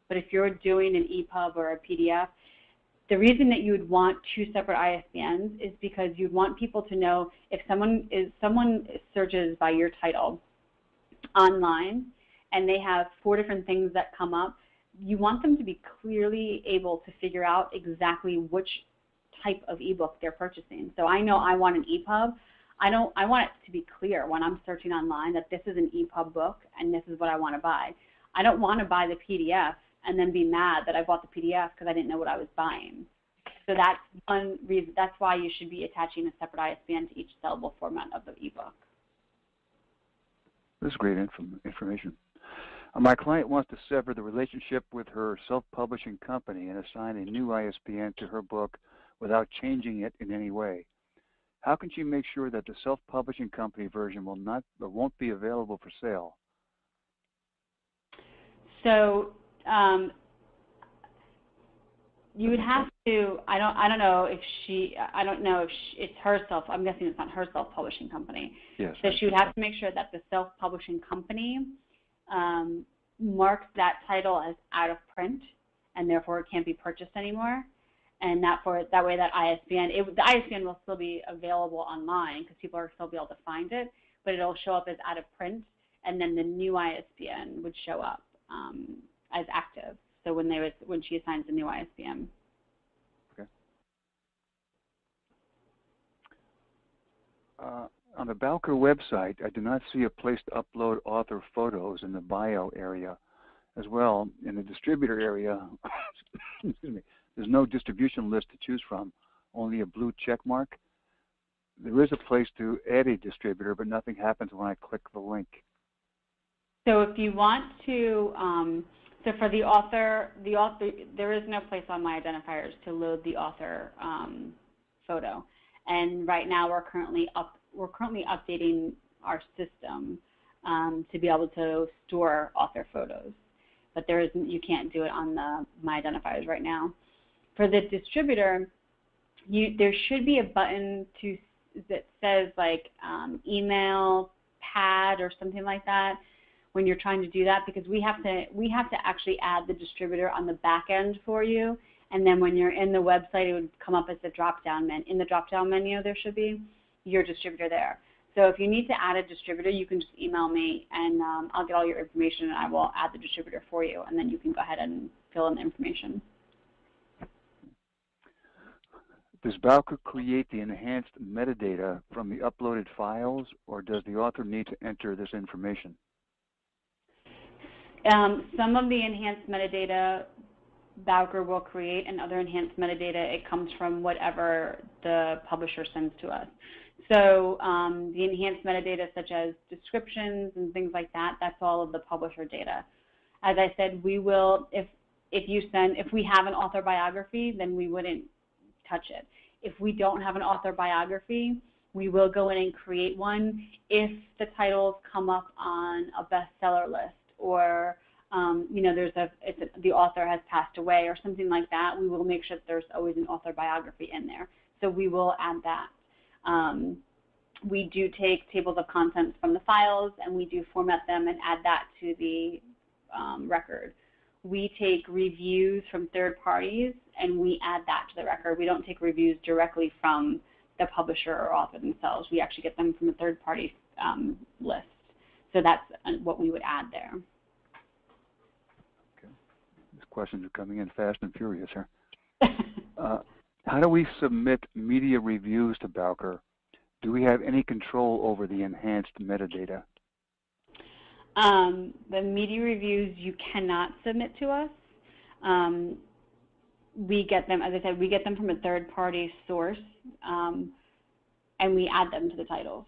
But if you're doing an EPUB or a PDF, the reason that you would want two separate ISBNs is because you'd want people to know if someone searches by your title online and they have 4 different things that come up, you want them to be clearly able to figure out exactly which type of ebook they're purchasing. So I know I want an EPUB. I want it to be clear when I'm searching online that this is an EPUB book and this is what I want to buy. I don't want to buy the PDF and then be mad that I bought the PDF because I didn't know what I was buying. So that's one reason. That's why you should be attaching a separate ISBN to each sellable format of the ebook. This is great information. My client wants to sever the relationship with her self-publishing company and assign a new ISBN to her book without changing it in any way. How can she make sure that the self-publishing company version won't be available for sale? So you would have to. I don't know if it's her self. I'm guessing it's not her self-publishing company. Yes. So she would have to make sure that the self-publishing company marks that title as out of print, and therefore it can't be purchased anymore. And that way that ISBN, the ISBN will still be available online because people are still be able to find it, but it'll show up as out of print, and then the new ISBN would show up as active. So when she assigns the new ISBN. Okay. On the Bowker website, I do not see a place to upload author photos in the bio area. As well, in the distributor area, excuse me, there's no distribution list to choose from, only a blue check mark. There is a place to add a distributor, but nothing happens when I click the link. So if you want to, so for the author, there is no place on my identifiers to load the author photo. And right now we're currently updating our system to be able to store author photos. But you can't do it on my identifiers right now. For the distributor, there should be a button that says like email, pad, or something like that when you're trying to do that, because we have to actually add the distributor on the back end for you. And then when you're in the website, it would come up as a drop-down menu. In the drop-down menu, there should be your distributor there. So if you need to add a distributor, you can just email me, and I'll get all your information, and I will add the distributor for you, and then you can go ahead and fill in the information. Does Bowker create the enhanced metadata from the uploaded files, or does the author need to enter this information? Some of the enhanced metadata Bowker will create, and other enhanced metadata, it comes from whatever the publisher sends to us. So the enhanced metadata such as descriptions and things like that, that's all of the publisher data. As I said, we will, if we have an author biography, then we wouldn't touch it. If we don't have an author biography, we will go in and create one if the titles come up on a bestseller list, or the author has passed away or something like that. We will make sure that there's always an author biography in there. So we will add that. We do take tables of contents from the files, and we do format them and add that to the record. We take reviews from third parties, and we add that to the record. We don't take reviews directly from the publisher or author themselves. We actually get them from a third-party list. So that's what we would add there. Okay. These questions are coming in fast and furious here. How do we submit media reviews to Bowker? Do we have any control over the enhanced metadata? The media reviews you cannot submit to us. We get them, as I said, we get them from a third-party source, and we add them to the titles.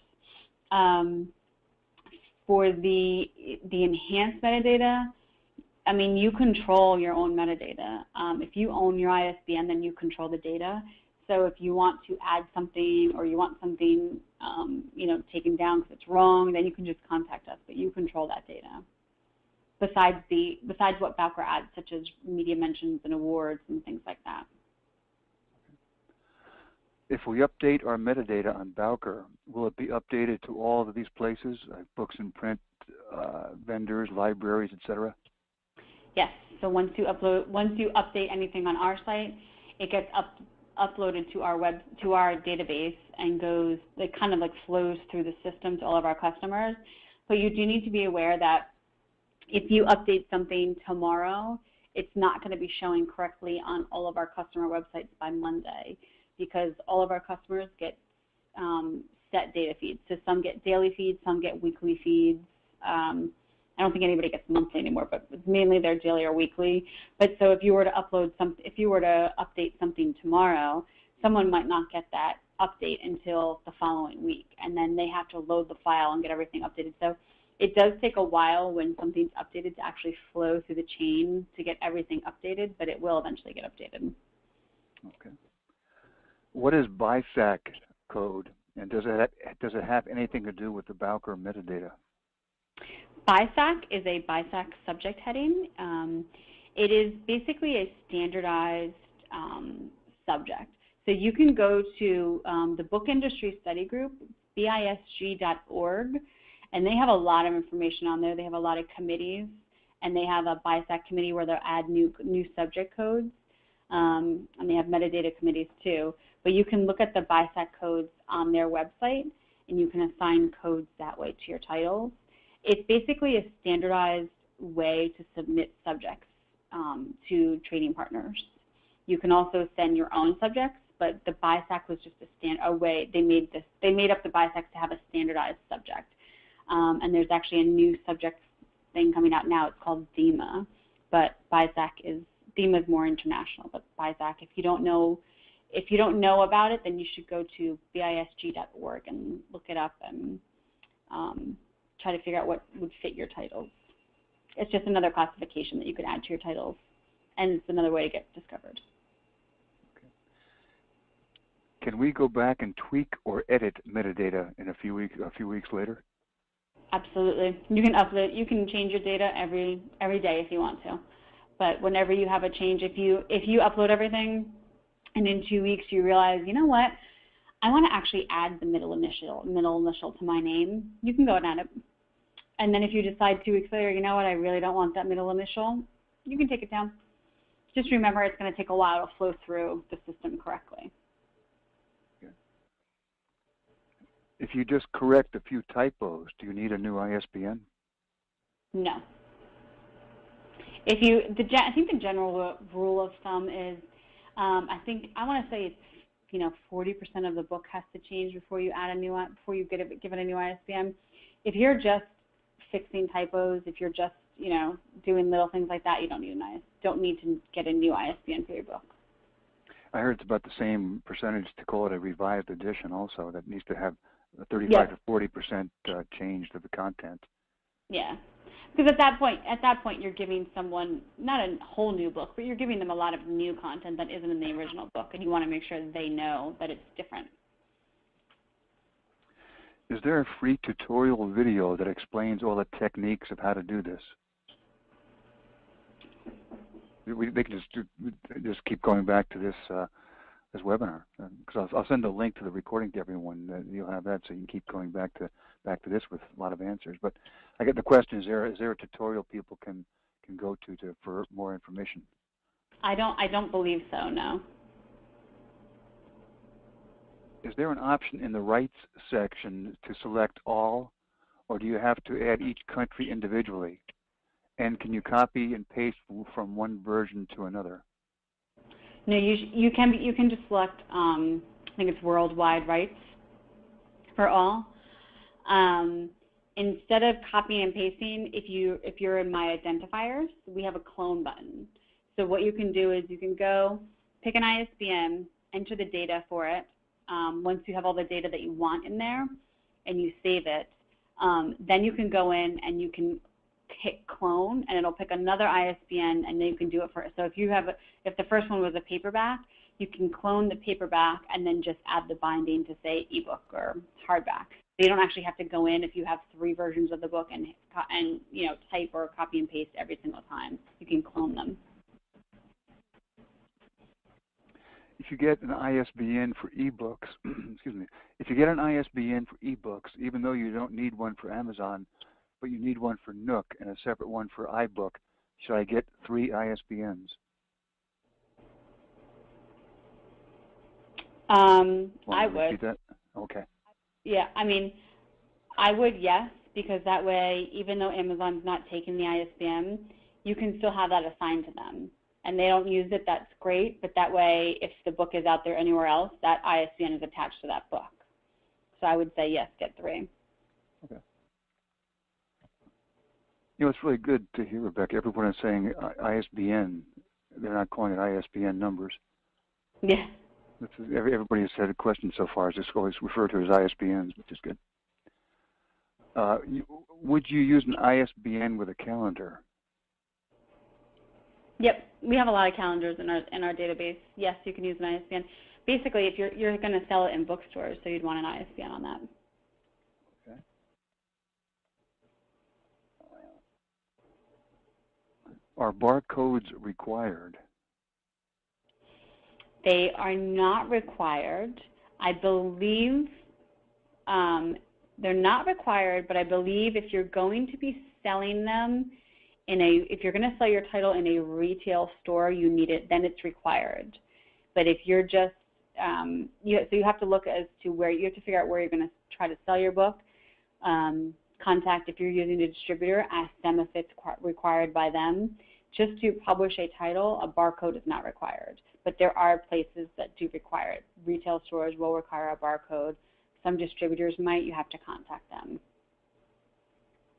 For the enhanced metadata, I mean, you control your own metadata. If you own your ISBN, then you control the data. So if you want to add something, or you want something, taken down because it's wrong, then you can just contact us. But you control that data. Besides what Bowker adds, such as media mentions and awards and things like that. If we update our metadata on Bowker, will it be updated to all of these places, like books and print, vendors, libraries, etc.? Yes. So once you update anything on our site, it gets uploaded to our database and goes, it kind of like flows through the system to all of our customers. But you do need to be aware that if you update something tomorrow, it's not going to be showing correctly on all of our customer websites by Monday, because all of our customers get set data feeds. So some get daily feeds, some get weekly feeds. I don't think anybody gets monthly anymore, but mainly they're daily or weekly. But so if you were to update something tomorrow, someone might not get that update until the following week, and then they have to load the file and get everything updated. So it does take a while when something's updated to actually flow through the chain to get everything updated, but it will eventually get updated. Okay. What is BISAC code, and does it have anything to do with the Bowker metadata? BISAC is a BISAC subject heading. It is basically a standardized subject. So you can go to the Book Industry Study Group, bisg.org, and they have a lot of information on there. They have a lot of committees, and they have a BISAC committee where they'll add new subject codes, and they have metadata committees too. But you can look at the BISAC codes on their website, and you can assign codes that way to your titles. It's basically a standardized way to submit subjects to trading partners. You can also send your own subjects, but the BISAC was just a way they made up the BISAC to have a standardized subject. And there's actually a new subject thing coming out now. It's called DEMA, but DEMA is more international. But BISAC, if you don't know about it, then you should go to bisg.org and look it up and try to figure out what would fit your titles. It's just another classification that you could add to your titles, and it's another way to get discovered. Okay. Can we go back and tweak or edit metadata in a few weeks later? Absolutely. You can upload. You can change your data every day if you want to. But whenever you have a change, if you upload everything, and in 2 weeks you realize, you know what, I want to actually add the middle initial to my name, you can go and add it. And then if you decide 2 weeks later, you know what, I really don't want that middle initial, you can take it down. Just remember, it's going to take a while to flow through the system correctly. Okay. If you just correct a few typos, do you need a new ISBN? No. I think the general rule of thumb is, I want to say it's 40% of the book has to change before you give it a new ISBN. If you're just fixing typos, if you're just doing little things like that, you don't need to get a new ISBN for your book. I heard it's about the same percentage to call it a revised edition. Also, that needs to have a 35 to 40% change to the content. Yeah. Because at that point, you're giving someone not a whole new book, but you're giving them a lot of new content that isn't in the original book, and you want to make sure they know that it's different. Is there a free tutorial video that explains all the techniques of how to do this? They can just keep going back to this webinar, because I'll send a link to the recording to everyone. You'll have that, so you can keep going back to this with a lot of answers. But I get the question: is there a tutorial people can go to for more information? I don't believe so. No. Is there an option in the rights section to select all, or do you have to add each country individually? And can you copy and paste from one version to another? No, you can just select. I think it's worldwide rights for all. Instead of copying and pasting, if you're in My Identifiers, we have a clone button. So what you can do is you can go pick an ISBN, enter the data for it. Once you have all the data that you want in there, and you save it, then you can go in and you can hit clone, and it'll pick another ISBN, and then you can do it for it. So if the first one was a paperback, you can clone the paperback and then just add the binding to say ebook or hardback. So you don't actually have to go in if you have 3 versions of the book and type or copy and paste every single time. You can clone them. If you get an ISBN for ebooks, excuse me, if you get an ISBN for ebooks, even though you don't need one for Amazon, but you need one for Nook and a separate one for iBook, should I get 3 ISBNs? I would. That? Okay. Yeah, I mean, I would, yes, because that way, even though Amazon's not taking the ISBN, you can still have that assigned to them. And they don't use it, that's great, but that way, if the book is out there anywhere else, that ISBN is attached to that book. So I would say yes, get 3. Okay. You know, it's really good to hear, Rebecca. Everyone is saying ISBN. They're not calling it ISBN numbers. Yeah. Everybody has had a question so far. It's just always referred to as ISBNs, which is good. Would you use an ISBN with a calendar? Yep, we have a lot of calendars in our database. Yes, you can use an ISBN. Basically, if you're going to sell it in bookstores, so you'd want an ISBN on that. Okay. Are barcodes required? They are not required. I believe they're not required, but I believe if you're going to be selling them if you're going to sell your title in a retail store, you need it, then it's required. But if you're just, so you have to look as to where, you have to figure out where you're going to try to sell your book. Contact, if you're using a distributor, ask them if it's required by them. Just to publish a title, a barcode is not required. But there are places that do require it. Retail stores will require a barcode. Some distributors might, you have to contact them.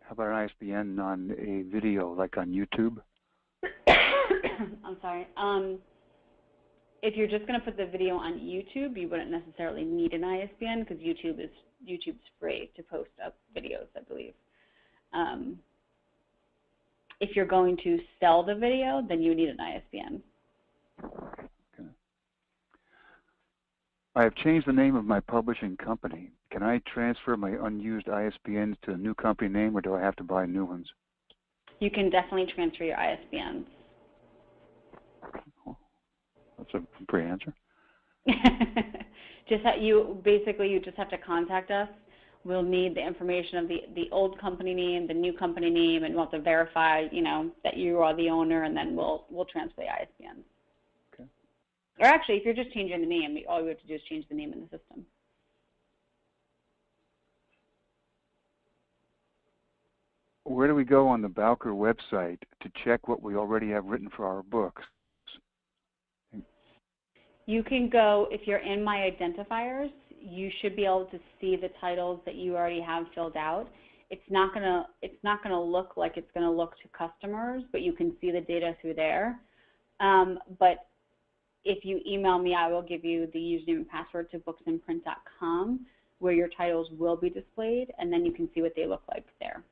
How about an ISBN on a video, like on YouTube? I'm sorry. If you're just going to put the video on YouTube, you wouldn't necessarily need an ISBN because YouTube's free to post up videos, I believe. If you're going to sell the video, then you need an ISBN. Okay. I have changed the name of my publishing company. Can I transfer my unused ISBNs to a new company name, or do I have to buy new ones? You can definitely transfer your ISBNs. That's a great answer. You just have to contact us. We'll need the information of the old company name, the new company name, and we'll have to verify, that you are the owner, and then we'll transfer the ISBNs. Okay. Or actually, if you're just changing the name, all you have to do is change the name in the system. Where do we go on the Bowker website to check what we already have written for our books? You can go, if you're in My Identifiers, you should be able to see the titles that you already have filled out. It's not gonna look like it's gonna look to customers, but you can see the data through there. But if you email me, I will give you the username and password to booksinprint.com, where your titles will be displayed, and then you can see what they look like there.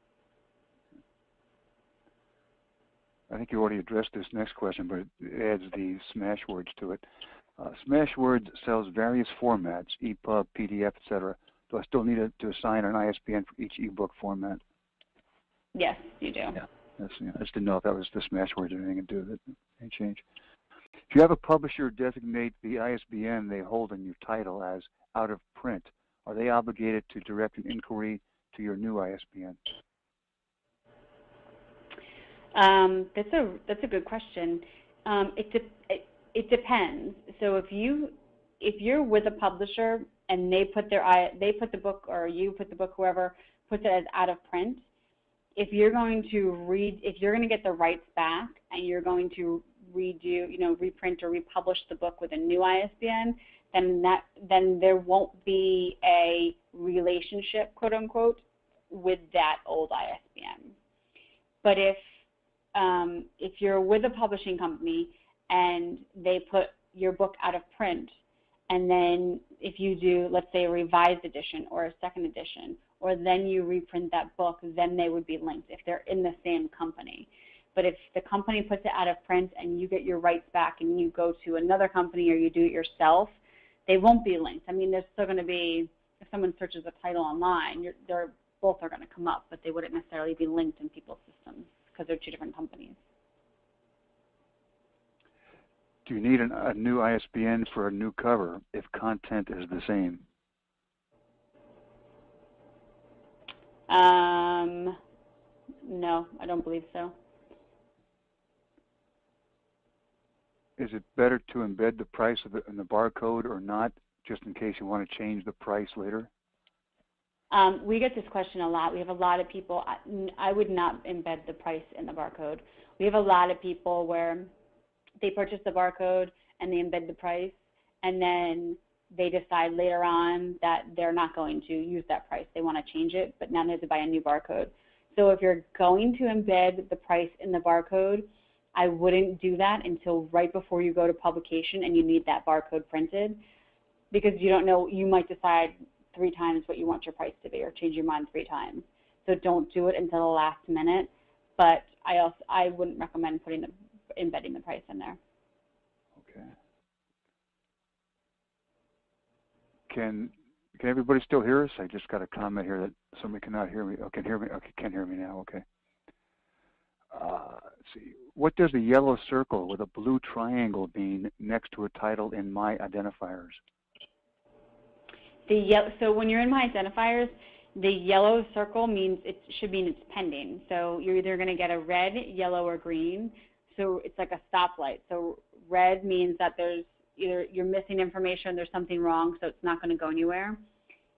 I think you already addressed this next question, but it adds the Smashwords to it. Smashwords sells various formats, EPUB, PDF, etc. Do I still need to assign an ISBN for each ebook format? Yes, you do. Yeah, I just didn't know if that was the Smashwords or anything to do with it. Any change? If you have a publisher designate the ISBN they hold in your title as out of print, are they obligated to direct an inquiry to your new ISBN? That's a good question. It depends. So if you're with a publisher and they put the book, or you put the book, whoever puts it as out of print, if you're going to get the rights back and you're going to reprint or republish the book with a new ISBN, then there won't be a relationship, quote unquote, with that old ISBN. But if you're with a publishing company and they put your book out of print, and then if you do, let's say, a revised edition or a second edition, or then you reprint that book, then they would be linked if they're in the same company. But if the company puts it out of print and you get your rights back and you go to another company or you do it yourself, they won't be linked. I mean, there's still going to be, if someone searches a title online, both are going to come up, but they wouldn't necessarily be linked in people's systems because they're two different companies. Do you need a new ISBN for a new cover if content is the same? No, I don't believe so. Is it better to embed the price in the barcode or not, just in case you want to change the price later? We get this question a lot. We have a lot of people, I would not embed the price in the barcode. We have a lot of people where they purchase the barcode and they embed the price, and then they decide later on that they're not going to use that price. They want to change it, but now they have to buy a new barcode. So if you're going to embed the price in the barcode, I wouldn't do that until right before you go to publication and you need that barcode printed, because you don't know, you might decide 3 times what you want your price to be or change your mind 3 times. So don't do it until the last minute, but I wouldn't recommend embedding the price in there. Okay. Can everybody still hear us? I just got a comment here that somebody cannot hear me. Oh, can hear me. Okay, can hear me now. Okay. Let's see. What does the yellow circle with a blue triangle mean next to a title in My Identifiers? So when you're in My Identifiers, the yellow circle should mean it's pending. So you're either going to get a red, yellow, or green. So it's like a stoplight. So red means that there's either you're missing information, there's something wrong, so it's not going to go anywhere.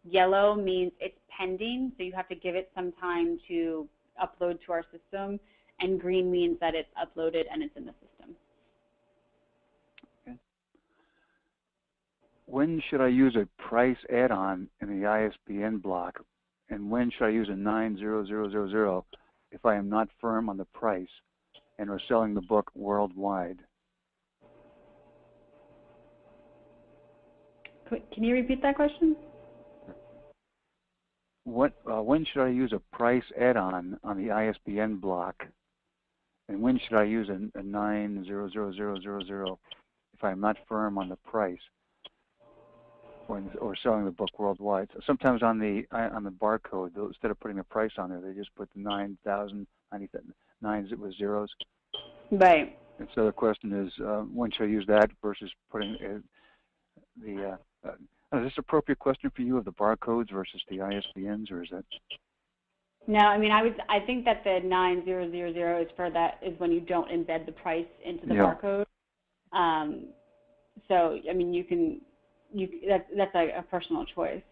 Yellow means it's pending, so you have to give it some time to upload to our system. And green means that it's uploaded and it's in the system. Okay. When should I use a price add-on in the ISBN block? And when should I use a 90000 if I am not firm on the price and are selling the book worldwide? Can you repeat that question? When should I use a price add-on on the ISBN block? And when should I use a 90000 if I'm not firm on the price or selling the book worldwide? So sometimes on the barcode, instead of putting the price on there, they just put the 9,000, 9s with zeros. Right. And so the question is, when should I use that versus putting is this an appropriate question for you of the barcodes versus the ISBNs, or is that? No, I mean, I think that the 9000 is when you don't embed the price into the barcode. So I mean, that's a personal choice.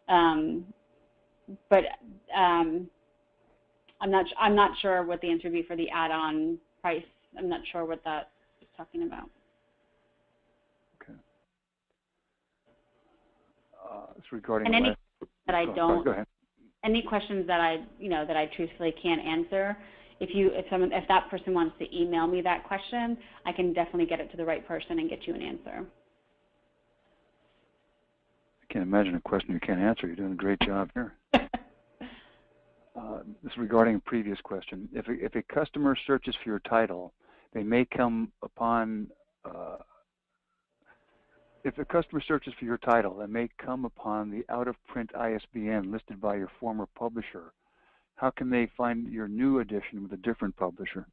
But I'm not sure what the answer would be for the add-on price. I'm not sure what that is talking about. Okay. It's regarding and any that I don't. Go ahead. Any questions that I truthfully can't answer, if that person wants to email me that question, I can definitely get it to the right person and get you an answer. I can't imagine a question you can't answer. You're doing a great job here. This is regarding a previous question. If a customer searches for your title, they may come upon if a customer searches for your title, they may come upon the out-of-print ISBN listed by your former publisher. How can they find your new edition with a different publisher?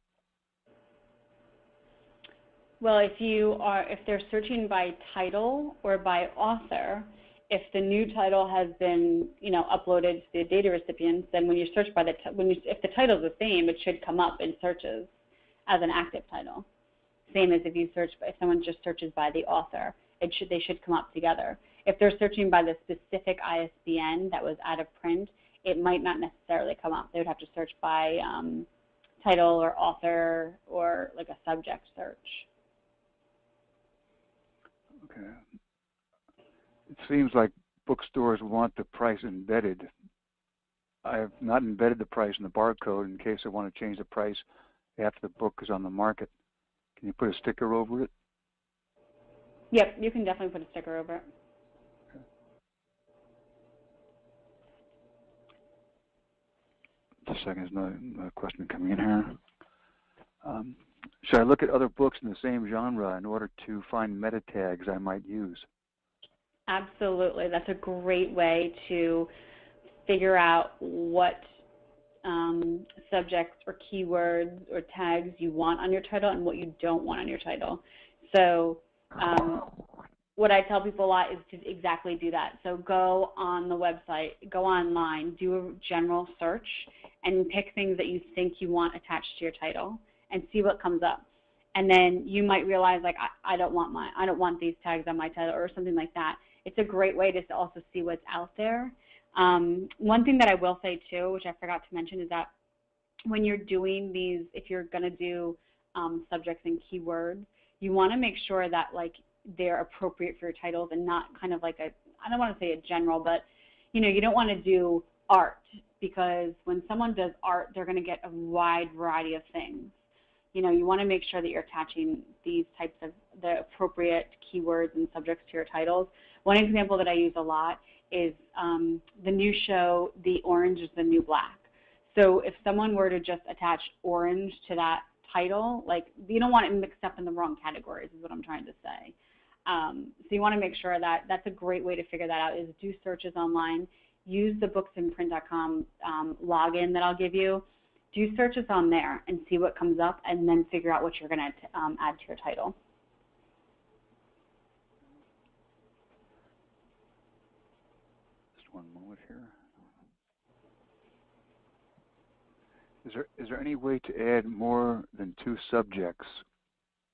Well, if they're searching by title or by author, if the new title has been uploaded to the data recipients, then when you search by if the title is the same, it should come up in searches as an active title. Same as if someone just searches by the author. They should come up together. If they're searching by the specific ISBN that was out of print, it might not necessarily come up. They would have to search by title or author or like a subject search. Okay. It seems like bookstores want the price embedded. I have not embedded the price in the barcode in case I want to change the price after the book is on the market. Can you put a sticker over it? Yep, you can definitely put a sticker over it. Okay. Just a second, there's another question coming in here. Should I look at other books in the same genre in order to find meta tags I might use? Absolutely. That's a great way to figure out what subjects or keywords or tags you want on your title and what you don't want on your title. So what I tell people a lot is to exactly do that. So go on the website, go online, do a general search, and pick things that you think you want attached to your title and see what comes up. And then you might realize, like, I don't want these tags on my title or something like that. It's a great way to also see what's out there. One thing that I will say too, which I forgot to mention, is that when you're doing these, if you're going to do subjects and keywords, you want to make sure that like they're appropriate for your titles and not kind of like a, I don't want to say a general, but you don't want to do art, because when someone does art, they're going to get a wide variety of things. You want to make sure that you're attaching these types of the appropriate keywords and subjects to your titles. One example that I use a lot is the new show, The Orange is the New Black. So if someone were to just attach orange to that title, like you don't want it mixed up in the wrong categories is what I'm trying to say. So you want to make sure that that's a great way to figure that out, is do searches online. Use the booksinprint.com login that I'll give you. Do searches on there and see what comes up, and then figure out what you're going to add to your title. Just one moment here. Is there any way to add more than 2 subjects?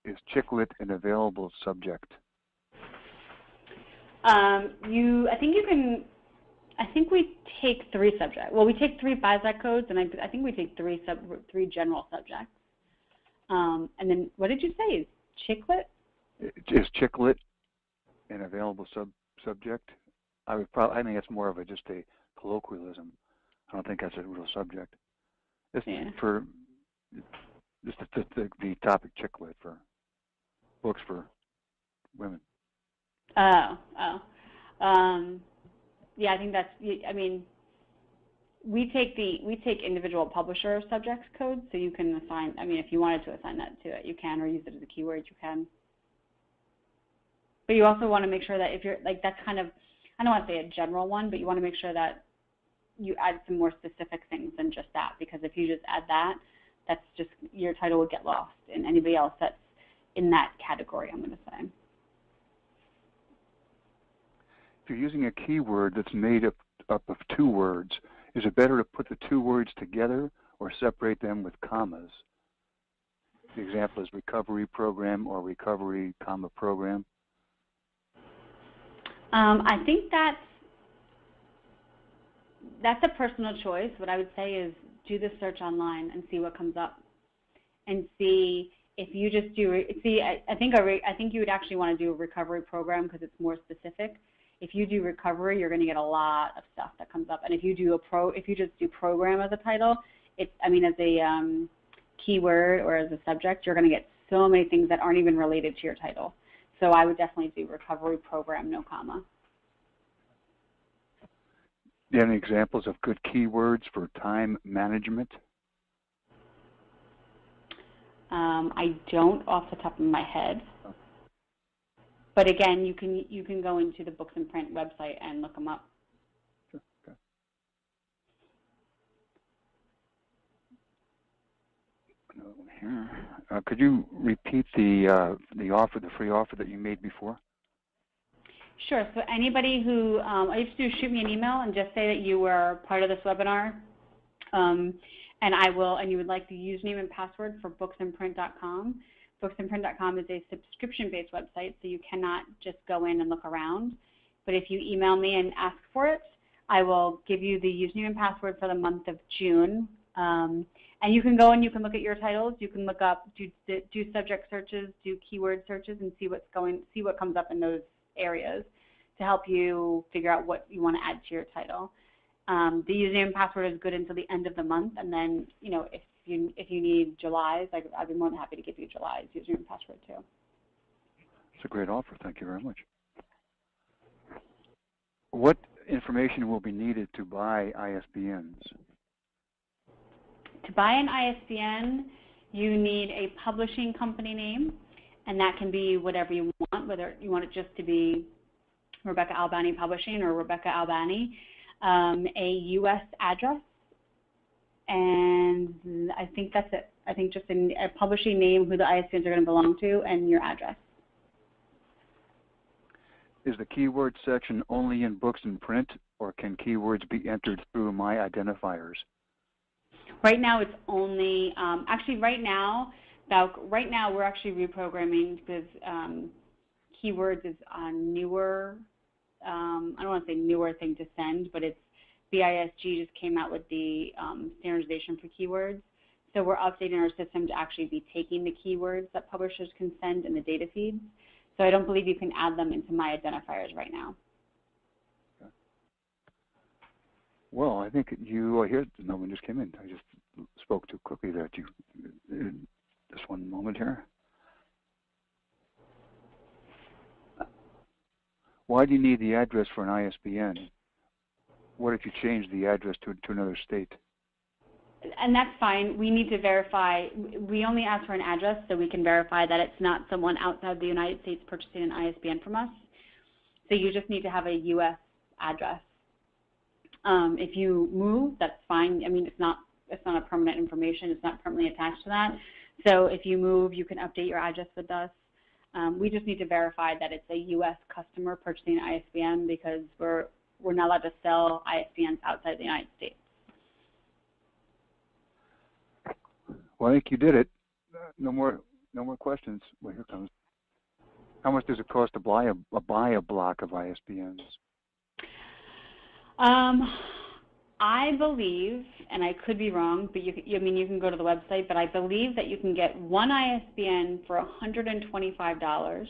Is chicklet an available subject? I think we take 3 subjects. Well, we take 3 BISAC codes, and I think we take 3 general subjects. And then what did you say? Is chicklet? Is chicklet an available subject? I think that's more of just a colloquialism. I don't think that's a real subject. This is for just the topic chicklet for books for women. Yeah, I think that's. I mean, we take individual publisher subjects codes, so you can assign. I mean, if you wanted to assign that to it, you can, or use it as a keyword, you can. But you also want to make sure that if you're like, that's kind of, I don't want to say a general one, but you want to make sure that you add some more specific things than just that, because if you just add that, that's just, your title would get lost in anybody else that's in that category, I'm going to say. If you're using a keyword that's made up of 2 words, is it better to put the 2 words together or separate them with commas? The example is recovery program or recovery, program. I think that's a personal choice. What I would say is do the search online and see what comes up, and see if you just do. I think you would actually want to do a recovery program because it's more specific. If you do recovery, you're going to get a lot of stuff that comes up. And if you just do program as a title, as a keyword or as a subject, you're going to get so many things that aren't even related to your title. So I would definitely do recovery program, no comma. Do you have any examples of good keywords for time management? I don't off the top of my head. But again, you can go into the Books and Print website and look them up. Sure. Okay. Another one here. Could you repeat the free offer that you made before? Sure. So anybody who all you have to do is shoot me an email and just say that you were part of this webinar, and you would like the username and password for booksinprint.com. Booksinprint.com is a subscription-based website, so you cannot just go in and look around. But if you email me and ask for it, I will give you the username and password for the month of June. And you can go and you can look at your titles. You can look up, do subject searches, do keyword searches, and see what comes up in those areas to help you figure out what you want to add to your title. The username and password is good until the end of the month, and then if you need July's, I'd be more than happy to give you July's username and password too. It's a great offer. Thank you very much. What information will be needed to buy ISBNs? To buy an ISBN, you need a publishing company name, and that can be whatever you want, whether you want it just to be Rebecca Albani Publishing or Rebecca Albani, a U.S. address, and I think that's it. I think just a publishing name, who the ISBNs are going to belong to, and your address. Is the keyword section only in Books and Print, or can keywords be entered through my identifiers? Right now, it's only right now we're actually reprogramming because keywords is a newer. I don't want to say newer thing to send, but BISG just came out with the standardization for keywords. So we're updating our system to actually be taking the keywords that publishers can send in the data feeds. So I don't believe you can add them into my identifiers right now. Okay. Well, I think you, here, no one just came in. I just spoke too quickly there. Just one moment here. Why do you need the address for an ISBN? What if you change the address to another state? And that's fine. We need to verify. We only ask for an address so we can verify that it's not someone outside the United States purchasing an ISBN from us. So you just need to have a U.S. address. If you move, that's fine. I mean, it's not a permanent information. It's not permanently attached to that. So if you move, you can update your address with us. We just need to verify that it's a U.S. customer purchasing an ISBN because we're not allowed to sell ISBNs outside the United States. Well, I think you did it. No more questions. Well, here comes. How much does it cost to buy a block of ISBNs? I believe, and I could be wrong, but you can go to the website, but I believe that you can get one ISBN for $125,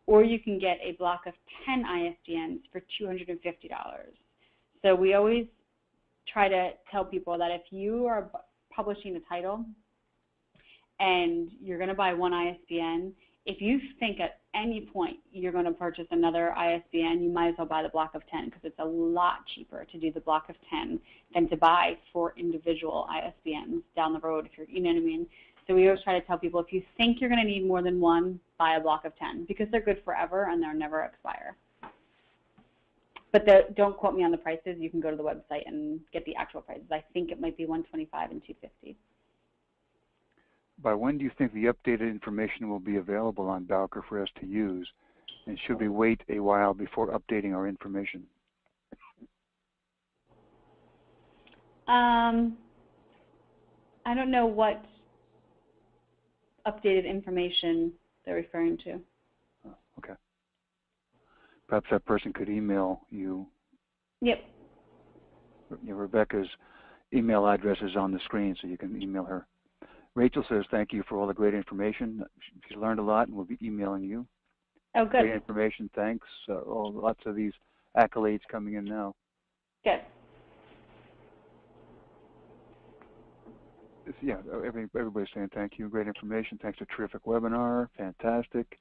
or you can get a block of 10 ISBNs for $250. So we always try to tell people that if you are publishing a title and you're going to buy one ISBN, if you think at any point you're going to purchase another ISBN, you might as well buy the block of 10 because it's a lot cheaper to do the block of 10 than to buy 4 individual ISBNs down the road, if you're, you know what I mean? So we always try to tell people if you think you're going to need more than one, buy a block of 10 because they're good forever and they'll never expire. But don't quote me on the prices. You can go to the website and get the actual prices. I think it might be $125 and $250. By when do you think the updated information will be available on Bowker for us to use? And should we wait a while before updating our information? I don't know what updated information they're referring to. Oh, okay. Perhaps that person could email you. Yep. Rebecca's email address is on the screen, so you can email her. Rachel says, thank you for all the great information. She's learned a lot and will be emailing you. Oh, good. Great information, thanks. Lots of these accolades coming in now. Good. Yeah, everybody's saying thank you. Great information. Thanks, a terrific webinar. Fantastic.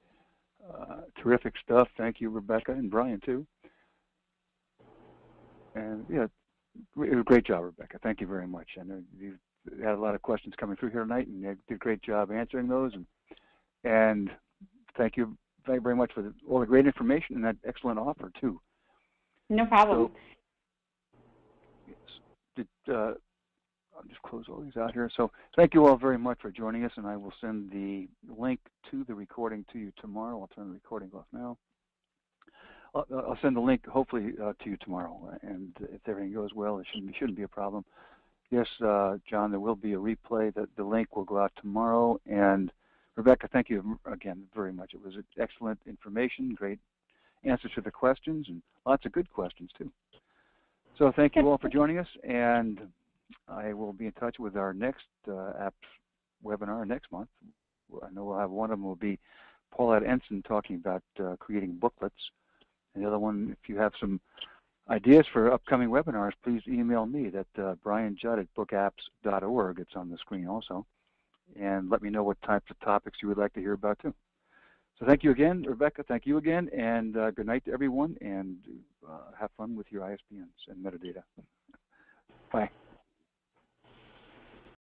Terrific stuff. Thank you, Rebecca, and Brian, too. And, yeah, great job, Rebecca. Thank you very much. I know you've had a lot of questions coming through here tonight, and you did a great job answering those. And thank you very much for all the great information and that excellent offer, too. No problem. So, yes, I'll just close all these out here. So thank you all very much for joining us, and I will send the link to the recording to you tomorrow. I'll turn the recording off now. I'll send the link, hopefully, to you tomorrow, and if everything goes well, it shouldn't be a problem. Yes, John, there will be a replay. The link will go out tomorrow. And Rebecca, thank you again very much. It was excellent information, great answers to the questions, and lots of good questions, too. So thank you all for joining us, and I will be in touch with our next apps webinar next month. I know we'll have one of them will be Paulette Ensign talking about creating booklets. And the other one, if you have some ideas for upcoming webinars, please email me at brianjudd@bookapps.org. It's on the screen also. And let me know what types of topics you would like to hear about, too. So thank you again, Rebecca. Thank you again. And good night to everyone. And have fun with your ISBNs and metadata.